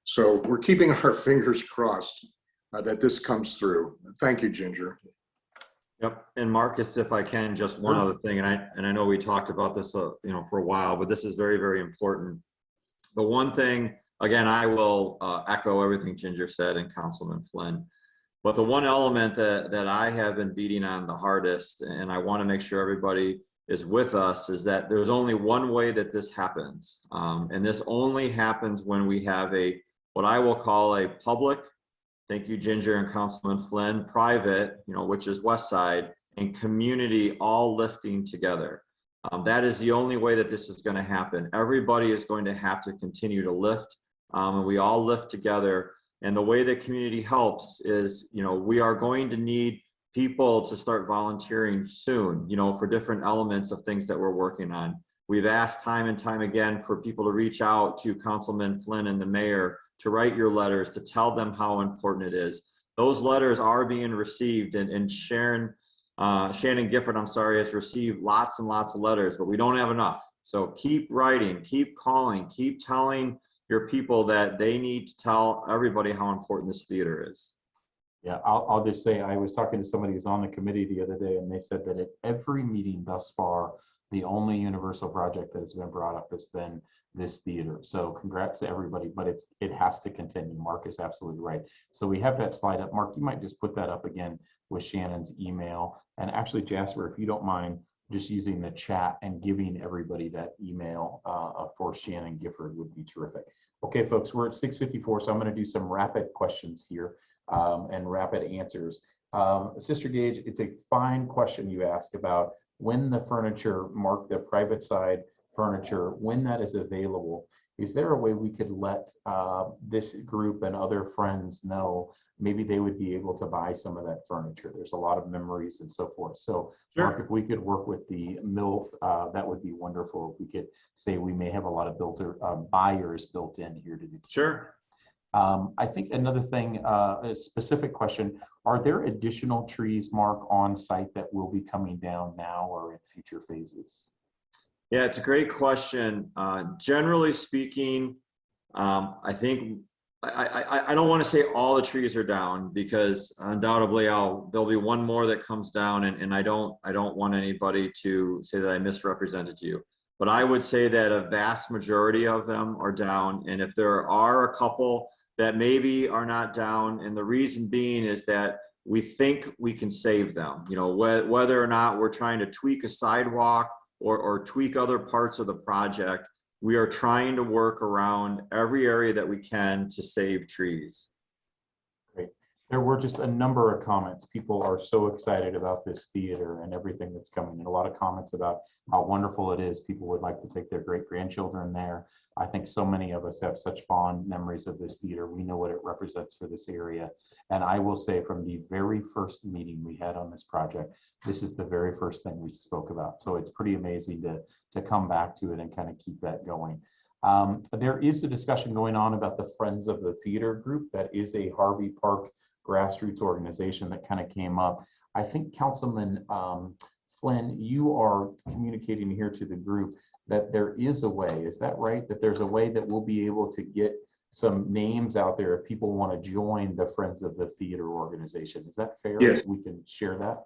So we're keeping our fingers crossed that this comes through. Thank you, Ginger. Yep. And Marcus, if I can, just one other thing, and I know we talked about this, you know, for a while, but this is very, very important. The one thing, again, I will echo everything Ginger said and Councilman Flynn, but the one element that I have been beating on the hardest, and I want to make sure everybody is with us, is that there's only one way that this happens. And this only happens when we have what I will call a public, thank you, Ginger and Councilman Flynn, private, you know, which is West Side, and community all lifting together. That is the only way that this is going to happen. Everybody is going to have to continue to lift, and we all lift together. And the way that community helps is, you know, we are going to need people to start volunteering soon, you know, for different elements of things that we're working on. We've asked time and time again for people to reach out to Councilman Flynn and the mayor, to write your letters, to tell them how important it is. Those letters are being received, and Shannon Gifford, I'm sorry, has received lots and lots of letters, but we don't have enough. So keep writing, keep calling, keep telling your people that they need to tell everybody how important this theater is. Yeah, I'll just say, I was talking to somebody who's on the committee the other day, and they said that at every meeting thus far, the only universal project that has been brought up has been this theater. So congrats to everybody, but it has to continue. Mark is absolutely right. So we have that slide up. Mark, you might just put that up again with Shannon's email. And actually, Jasper, if you don't mind just using the chat and giving everybody that email for Shannon Gifford would be terrific. Okay, folks, we're at 6:54, so I'm going to do some rapid questions here and rapid answers. Sister Gage, it's a fine question you asked about when the furniture, Mark, the private side furniture, when that is available. Is there a way we could let this group and other friends know maybe they would be able to buy some of that furniture? There's a lot of memories and so forth. So sure. Mark, if we could work with the MILF, that would be wonderful. If we could say we may have a lot of buyers built in here to the community. Sure. I think another thing, a specific question, are there additional trees, Mark, on site that will be coming down now or in future phases? Yeah, it's a great question. Generally speaking, I think I don't want to say all the trees are down, because undoubtedly there'll be one more that comes down, and I don't want anybody to say that I misrepresented you. But I would say that a vast majority of them are down, and if there are a couple that maybe are not down, and the reason being is that we think we can save them. You know, whether or not we're trying to tweak a sidewalk or tweak other parts of the project, we are trying to work around every area that we can to save trees. Great. There were just a number of comments. People are so excited about this theater and everything that's coming. And a lot of comments about how wonderful it is. People would like to take their great-grandchildren there. I think so many of us have such fond memories of this theater. We know what it represents for this area. And I will say, from the very first meeting we had on this project, this is the very first thing we spoke about. So it's pretty amazing to come back to it and kind of keep that going. There is a discussion going on about the Friends of the Theater group. That is a Harvey Park grassroots organization that kind of came up. I think Councilman Flynn, you are communicating here to the group that there is a way. Is that right? That there's a way that we'll be able to get some names out there if people want to join the Friends of the Theater organization. Is that fair? Yes. We can share that?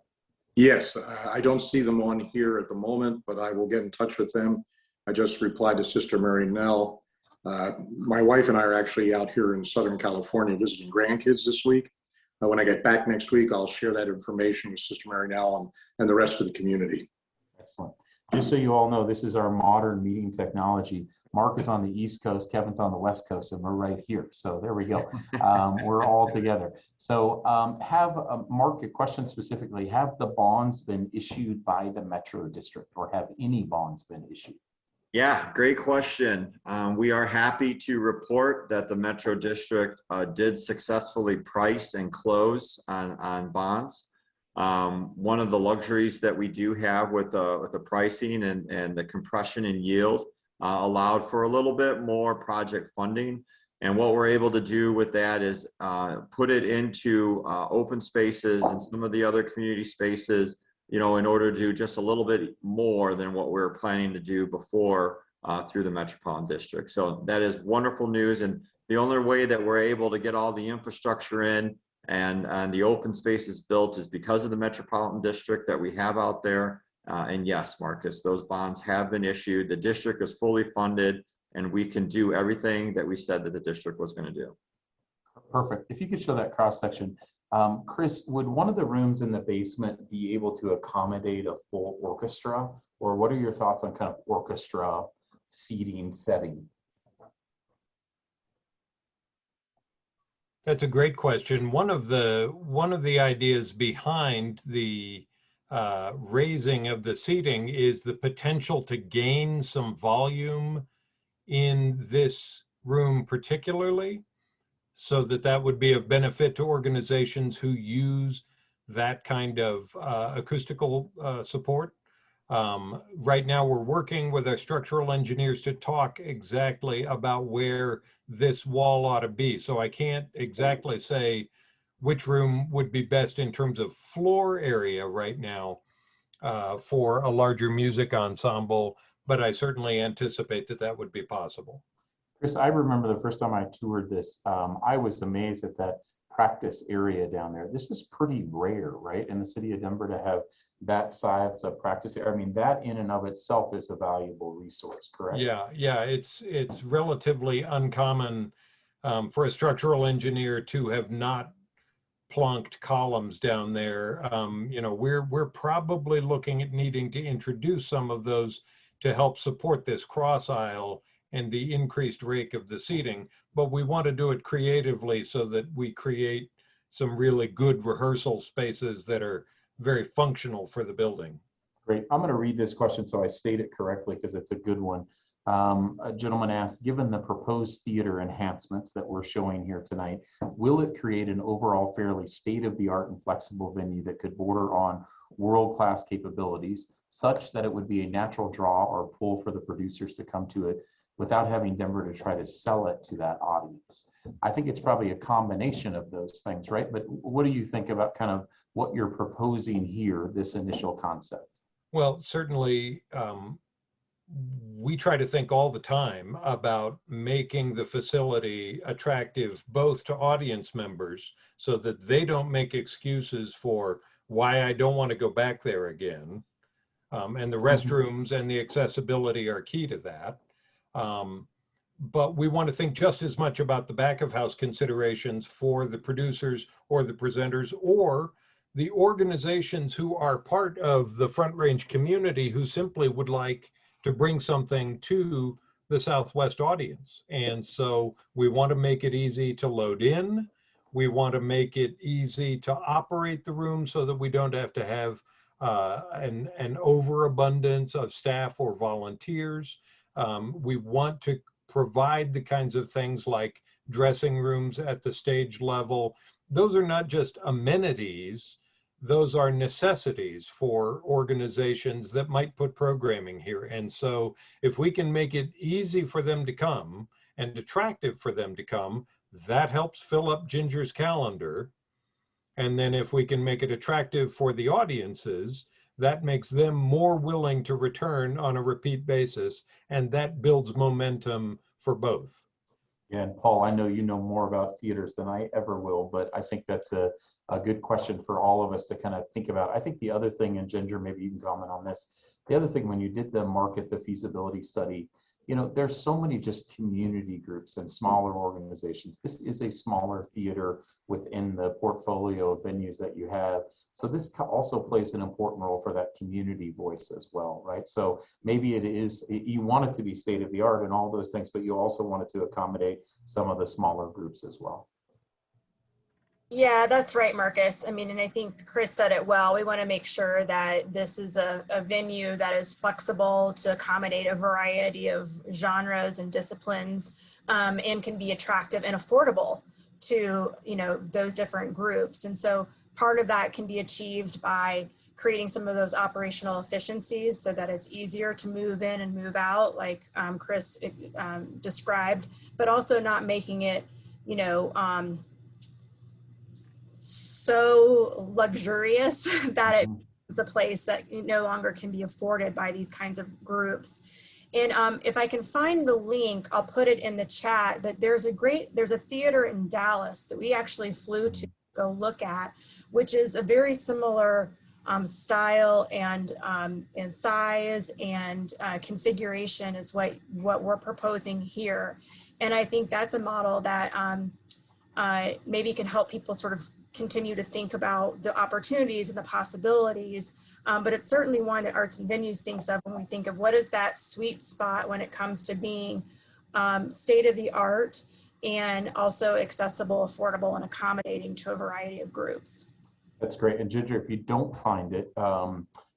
Yes, I don't see them on here at the moment, but I will get in touch with them. I just replied to Sister Mary Nell. My wife and I are actually out here in Southern California visiting grandkids this week. When I get back next week, I'll share that information with Sister Mary Nell and the rest of the community. Excellent. Just so you all know, this is our modern meeting technology. Mark is on the East Coast, Kevin's on the West Coast, and we're right here. So there we go. We're all together. So Mark, a question specifically, have the bonds been issued by the Metro District, or have any bonds been issued? Yeah, great question. We are happy to report that the Metro District did successfully price and close on bonds. One of the luxuries that we do have with the pricing and the compression and yield allowed for a little bit more project funding. And what we're able to do with that is put it into open spaces and some of the other community spaces, you know, in order to do just a little bit more than what we were planning to do before through the Metropolitan District. So that is wonderful news. And the only way that we're able to get all the infrastructure in and the open spaces built is because of the Metropolitan District that we have out there. And yes, Marcus, those bonds have been issued. The district is fully funded, and we can do everything that we said that the district was going to do. Perfect. If you could show that cross section. Chris, would one of the rooms in the basement be able to accommodate a full orchestra? Or what are your thoughts on kind of orchestra seating setting? That's a great question. One of the ideas behind the raising of the seating is the potential to gain some volume in this room particularly, so that would be of benefit to organizations who use that kind of acoustical support. Right now, we're working with our structural engineers to talk exactly about where this wall ought to be. So I can't exactly say which room would be best in terms of floor area right now for a larger music ensemble, but I certainly anticipate that would be possible. Chris, I remember the first time I toured this, I was amazed at that practice area down there. This is pretty rare, right? In the city of Denver to have that size of practice. I mean, that in and of itself is a valuable resource, correct? Yeah, it's relatively uncommon for a structural engineer to have not plonked columns down there. You know, we're probably looking at needing to introduce some of those to help support this cross aisle and the increased rake of the seating, but we want to do it creatively so that we create some really good rehearsal spaces that are very functional for the building. Great. I'm going to read this question so I state it correctly because it's a good one. A gentleman asked, given the proposed theater enhancements that we're showing here tonight, will it create an overall fairly state-of-the-art and flexible venue that could border on world-class capabilities, such that it would be a natural draw or pull for the producers to come to it without having Denver to try to sell it to that audience? I think it's probably a combination of those things, right? But what do you think about kind of what you're proposing here, this initial concept? Well, certainly we try to think all the time about making the facility attractive both to audience members so that they don't make excuses for why I don't want to go back there again. And the restrooms and the accessibility are key to that. But we want to think just as much about the back of house considerations for the producers or the presenters or the organizations who are part of the Front Range community who simply would like to bring something to the Southwest audience. And so we want to make it easy to load in. We want to make it easy to operate the room so that we don't have to have an overabundance of staff or volunteers. We want to provide the kinds of things like dressing rooms at the stage level. Those are not just amenities, those are necessities for organizations that might put programming here. And so if we can make it easy for them to come and attractive for them to come, that helps fill up Ginger's calendar. And then if we can make it attractive for the audiences, that makes them more willing to return on a repeat basis. And that builds momentum for both. Yeah, and Paul, I know you know more about theaters than I ever will, but I think that's a good question for all of us to kind of think about. I think the other thing, and Ginger, maybe you can comment on this. The other thing, when you did the feasibility study, you know, there's so many just community groups and smaller organizations. This is a smaller theater within the portfolio of venues that you have. So this also plays an important role for that community voice as well, right? So maybe it is, you want it to be state of the art and all those things, but you also want it to accommodate some of the smaller groups as well. Yeah, that's right, Marcus. I mean, and I think Chris said it well. We want to make sure that this is a venue that is flexible to accommodate a variety of genres and disciplines, and can be attractive and affordable to, you know, those different groups. And so part of that can be achieved by creating some of those operational efficiencies so that it's easier to move in and move out, like Chris described, but also not making it, you know, so luxurious that it is a place that no longer can be afforded by these kinds of groups. And if I can find the link, I'll put it in the chat, but there's a theater in Dallas that we actually flew to go look at, which is a very similar style and size and configuration is what we're proposing here. And I think that's a model that maybe can help people sort of continue to think about the opportunities and the possibilities, but it's certainly one that Arts and Venues thinks of when we think of what is that sweet spot when it comes to being state of the art and also accessible, affordable, and accommodating to a variety of groups. That's great. And Ginger, if you don't find it,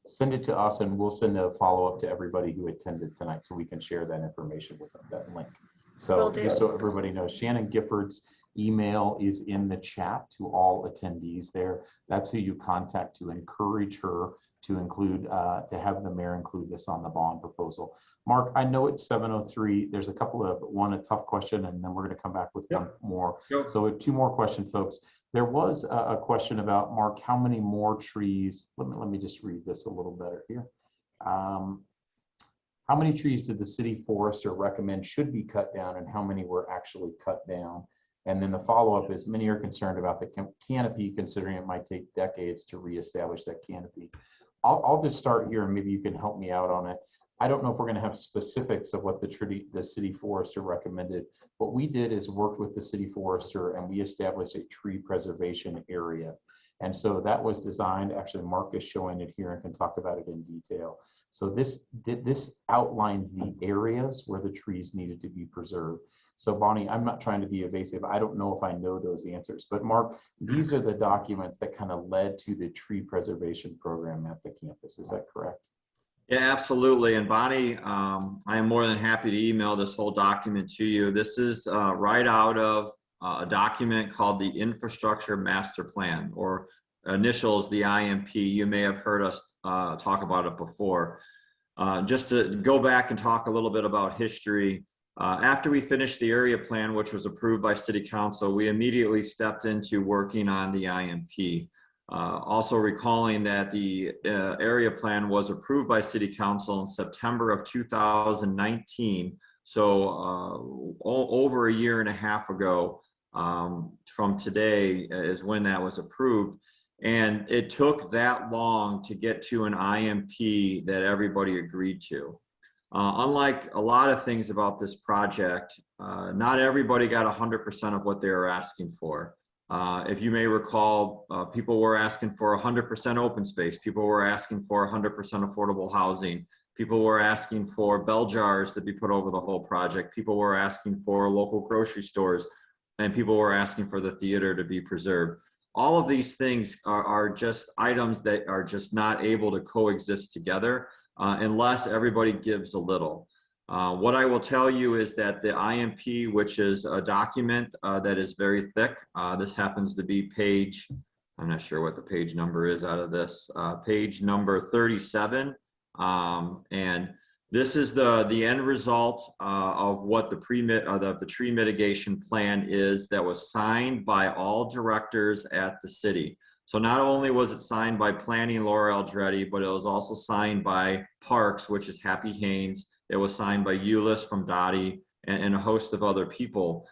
send it to us and we'll send a follow-up to everybody who attended tonight so we can share that information with them, that link. So just so everybody knows, Shannon Gifford's email is in the chat to all attendees there. That's who you contact to encourage her to include, to have the mayor include this on the bond proposal. Mark, I know it's 7:03. There's a couple of, a tough question, and then we're going to come back with one more. Yep. So we have two more questions, folks. There was a question about, Mark, how many more trees, let me just read this a little better here. How many trees did the city forester recommend should be cut down and how many were actually cut down? And then the follow-up is, many are concerned about the canopy, considering it might take decades to reestablish that canopy. I'll just start here and maybe you can help me out on it. I don't know if we're going to have specifics of what the city forester recommended. What we did is worked with the city forester and we established a tree preservation area. And so that was designed, actually Mark is showing it here and can talk about it in detail. So this outlined the areas where the trees needed to be preserved. So Bonnie, I'm not trying to be evasive. I don't know if I know those answers, but Mark, these are the documents that kind of led to the tree preservation program at the campus. Is that correct? Yeah, absolutely. And Bonnie, I am more than happy to email this whole document to you. This is right out of a document called the Infrastructure Master Plan, or initials the IMP. You may have heard us talk about it before. Just to go back and talk a little bit about history, after we finished the area plan, which was approved by City Council, we immediately stepped into working on the IMP. Also recalling that the area plan was approved by City Council in September of 2019. So over a year and a half ago from today is when that was approved. And it took that long to get to an IMP that everybody agreed to. Unlike a lot of things about this project, not everybody got 100% of what they were asking for. If you may recall, people were asking for 100% open space. People were asking for 100% affordable housing. People were asking for bell jars to be put over the whole project. People were asking for local grocery stores, and people were asking for the theater to be preserved. All of these things are just items that are just not able to coexist together unless everybody gives a little. What I will tell you is that the IMP, which is a document that is very thick, this happens to be page, I'm not sure what the page number is out of this, page number 37. And this is the end result of what the tree mitigation plan is that was signed by all directors at the city. So not only was it signed by Planning Laura Aldretti, but it was also signed by Parks, which is Happy Haynes. It was signed by Euless from Dottie and a host of other people.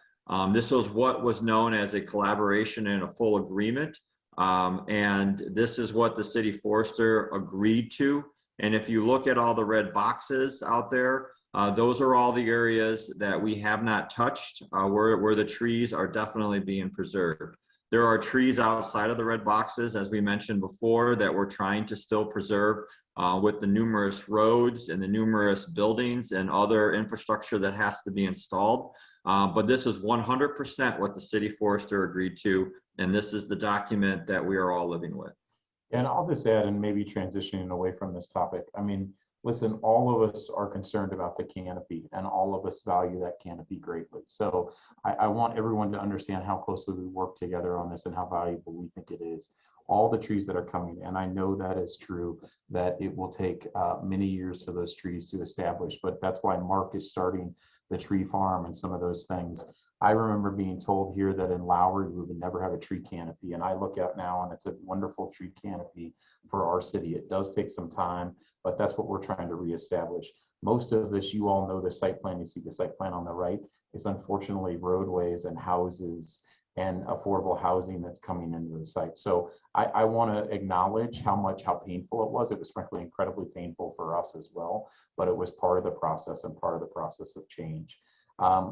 This was what was known as a collaboration and a full agreement. And this is what the city forester agreed to. And if you look at all the red boxes out there, those are all the areas that we have not touched, where the trees are definitely being preserved. There are trees outside of the red boxes, as we mentioned before, that we're trying to still preserve with the numerous roads and the numerous buildings and other infrastructure that has to be installed. But this is 100% what the city forester agreed to, and this is the document that we are all living with. And I'll just add, and maybe transitioning away from this topic, I mean, listen, all of us are concerned about the canopy and all of us value that canopy greatly. So I want everyone to understand how closely we work together on this and how valuable we think it is. All the trees that are coming, and I know that is true, that it will take many years for those trees to establish, but that's why Mark is starting the tree farm and some of those things. I remember being told here that in Lowry, we would never have a tree canopy. And I look out now and it's a wonderful tree canopy for our city. It does take some time, but that's what we're trying to reestablish. Most of this, you all know the site plan, you see the site plan on the right, is unfortunately roadways and houses and affordable housing that's coming into the site. So I want to acknowledge how painful it was. It was frankly incredibly painful for us as well, but it was part of the process and part of the process of change.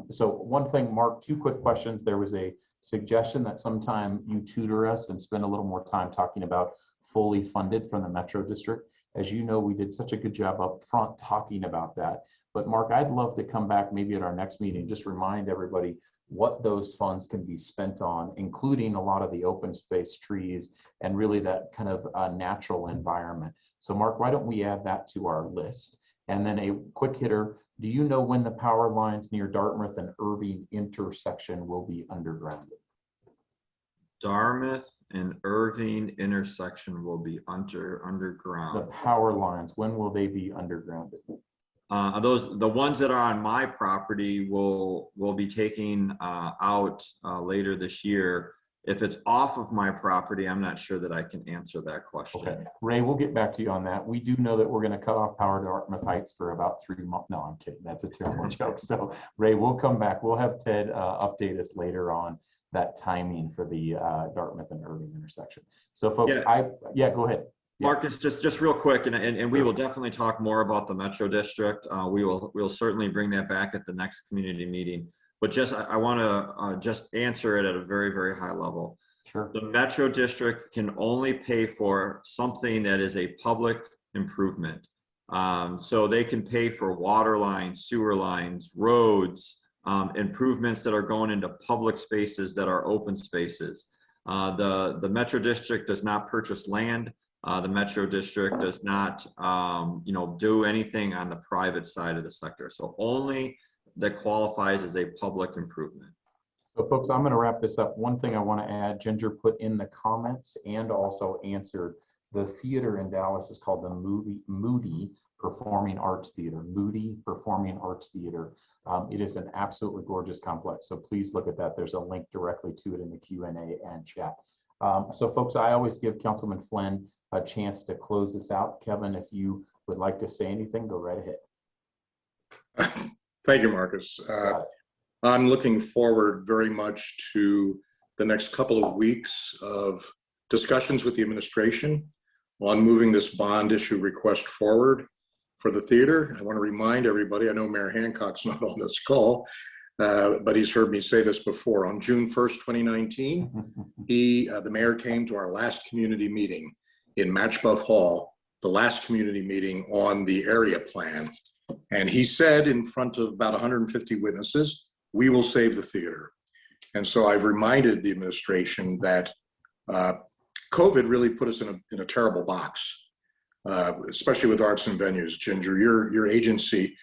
So one thing, Mark, 2 quick questions. There was a suggestion that sometime you tutor us and spend a little more time talking about fully funded from the Metro District. As you know, we did such a good job up front talking about that. But Mark, I'd love to come back maybe at our next meeting, just remind everybody what those funds can be spent on, including a lot of the open space trees and really that kind of natural environment. So Mark, why don't we add that to our list? And then a quick hitter, do you know when the power lines near Dartmouth and Irving intersection will be undergrounded? Dartmouth and Irving intersection will be underground. The power lines, when will they be undergrounded? The ones that are on my property will be taking out later this year. If it's off of my property, I'm not sure that I can answer that question. Okay, Ray, we'll get back to you on that. We do know that we're going to cut off power to Dartmouth Heights for about 3 months. No, I'm kidding. That's a terrible joke. So Ray, we'll come back. We'll have Ted update us later on that timing for the Dartmouth and Irving intersection. So folks, go ahead. Marcus, just real quick, and we will definitely talk more about the Metro District. We'll certainly bring that back at the next community meeting. But I want to just answer it at a very, very high level. Sure. The Metro District can only pay for something that is a public improvement. So they can pay for water lines, sewer lines, roads, improvements that are going into public spaces that are open spaces. The Metro District does not purchase land. The Metro District does not, do anything on the private side of the sector. So only that qualifies as a public improvement. So folks, I'm going to wrap this up. One thing I want to add, Ginger put in the comments and also answered, the theater in Dallas is called the Moody Performing Arts Theater. Moody Performing Arts Theater. It is an absolutely gorgeous complex. So please look at that. There's a link directly to it in the Q&A and chat. So folks, I always give Councilman Flynn a chance to close this out. Kevin, if you would like to say anything, go right ahead. Thank you, Marcus. Got it. I'm looking forward very much to the next couple of weeks of discussions with the administration on moving this bond issue request forward for the theater. I want to remind everybody, I know Mayor Hancock's not on this call, but he's heard me say this before. On June 1st, 2019, the mayor came to our last community meeting in Matchbuff Hall, the last community meeting on the area plan. And he said in front of about 150 witnesses, we will save the theater. And so I've reminded the administration that COVID really put us in a terrible box, especially with arts and venues. Ginger, your agency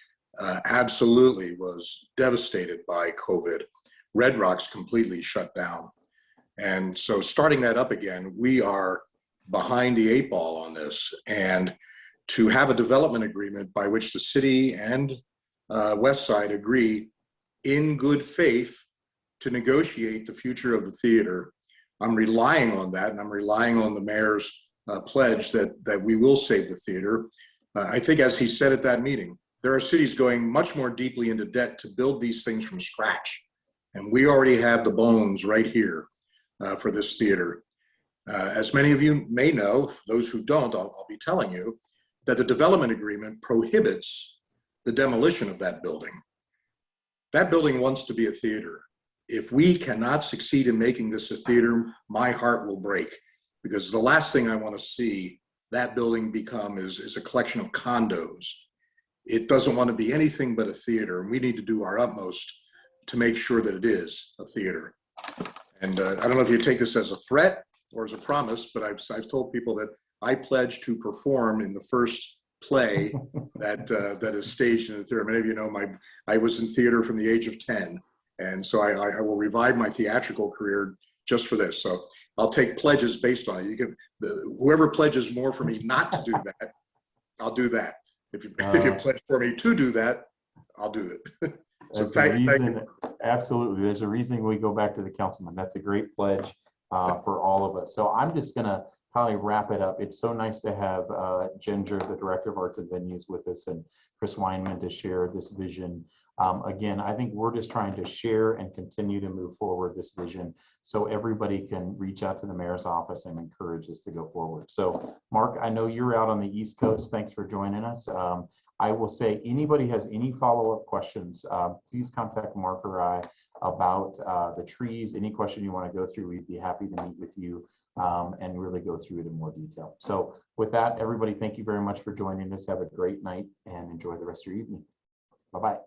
absolutely was devastated by COVID. Red Rock's completely shut down. And so starting that up again, we are behind the 8 ball on this. And to have a development agreement by which the city and West Side agree in good faith to negotiate the future of the theater, I'm relying on that, and I'm relying on the mayor's pledge that we will save the theater. I think, as he said at that meeting, there are cities going much more deeply into debt to build these things from scratch. And we already have the bones right here for this theater. As many of you may know, those who don't, I'll be telling you, that the development agreement prohibits the demolition of that building. That building wants to be a theater. If we cannot succeed in making this a theater, my heart will break, because the last thing I want to see that building become is a collection of condos. It doesn't want to be anything but a theater, and we need to do our utmost to make sure that it is a theater. And I don't know if you take this as a threat or as a promise, but I've told people that I pledge to perform in the first play that is staged in the theater. Many of you know I was in theater from the age of 10. And so I will revive my theatrical career just for this. So I'll take pledges based on it. You can, whoever pledges more for me not to do that, I'll do that. If you pledge for me to do that, I'll do it. So thank you. Absolutely. There's a reason we go back to the councilman. That's a great pledge for all of us. So I'm just going to probably wrap it up. It's so nice to have Ginger, the Director of Arts and Venues, with us, and Chris Weinman to share this vision. Again, I think we're just trying to share and continue to move forward this vision so everybody can reach out to the mayor's office and encourage us to go forward. So Mark, I know you're out on the East Coast. Thanks for joining us. I will say, anybody has any follow-up questions, please contact Mark or I about the trees. Any question you want to go through, we'd be happy to meet with you and really go through it in more detail. So with that, everybody, thank you very much for joining us. Have a great night and enjoy the rest of your evening. Bye-bye.